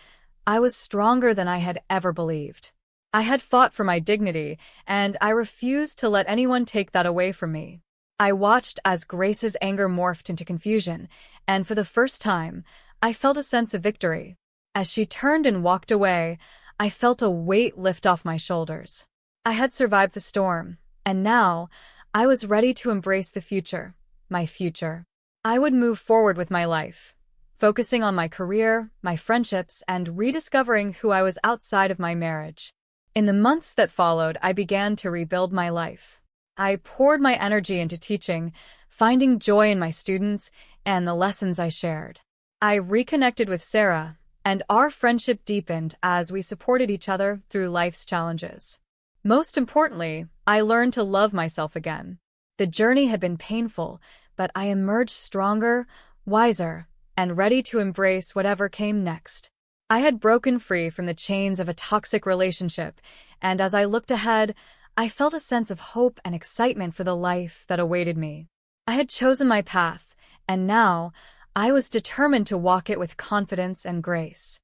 Speaker 5: I was stronger than I had ever believed. I had fought for my dignity, and I refused to let anyone take that away from me. I watched as Grace's anger morphed into confusion, and for the first time, I felt a sense of victory. As she turned and walked away, I felt a weight lift off my shoulders. I had survived the storm, and now I was ready to embrace the future, my future. I would move forward with my life, focusing on my career, my friendships, and rediscovering who I was outside of my marriage. In the months that followed, I began to rebuild my life. I poured my energy into teaching, finding joy in my students and the lessons I shared. I reconnected with Sarah, and our friendship deepened as we supported each other through life's challenges. Most importantly, I learned to love myself again. The journey had been painful, but I emerged stronger, wiser, and ready to embrace whatever came next. I had broken free from the chains of a toxic relationship, and as I looked ahead, I felt a sense of hope and excitement for the life that awaited me. I had chosen my path, and now I was determined to walk it with confidence and grace.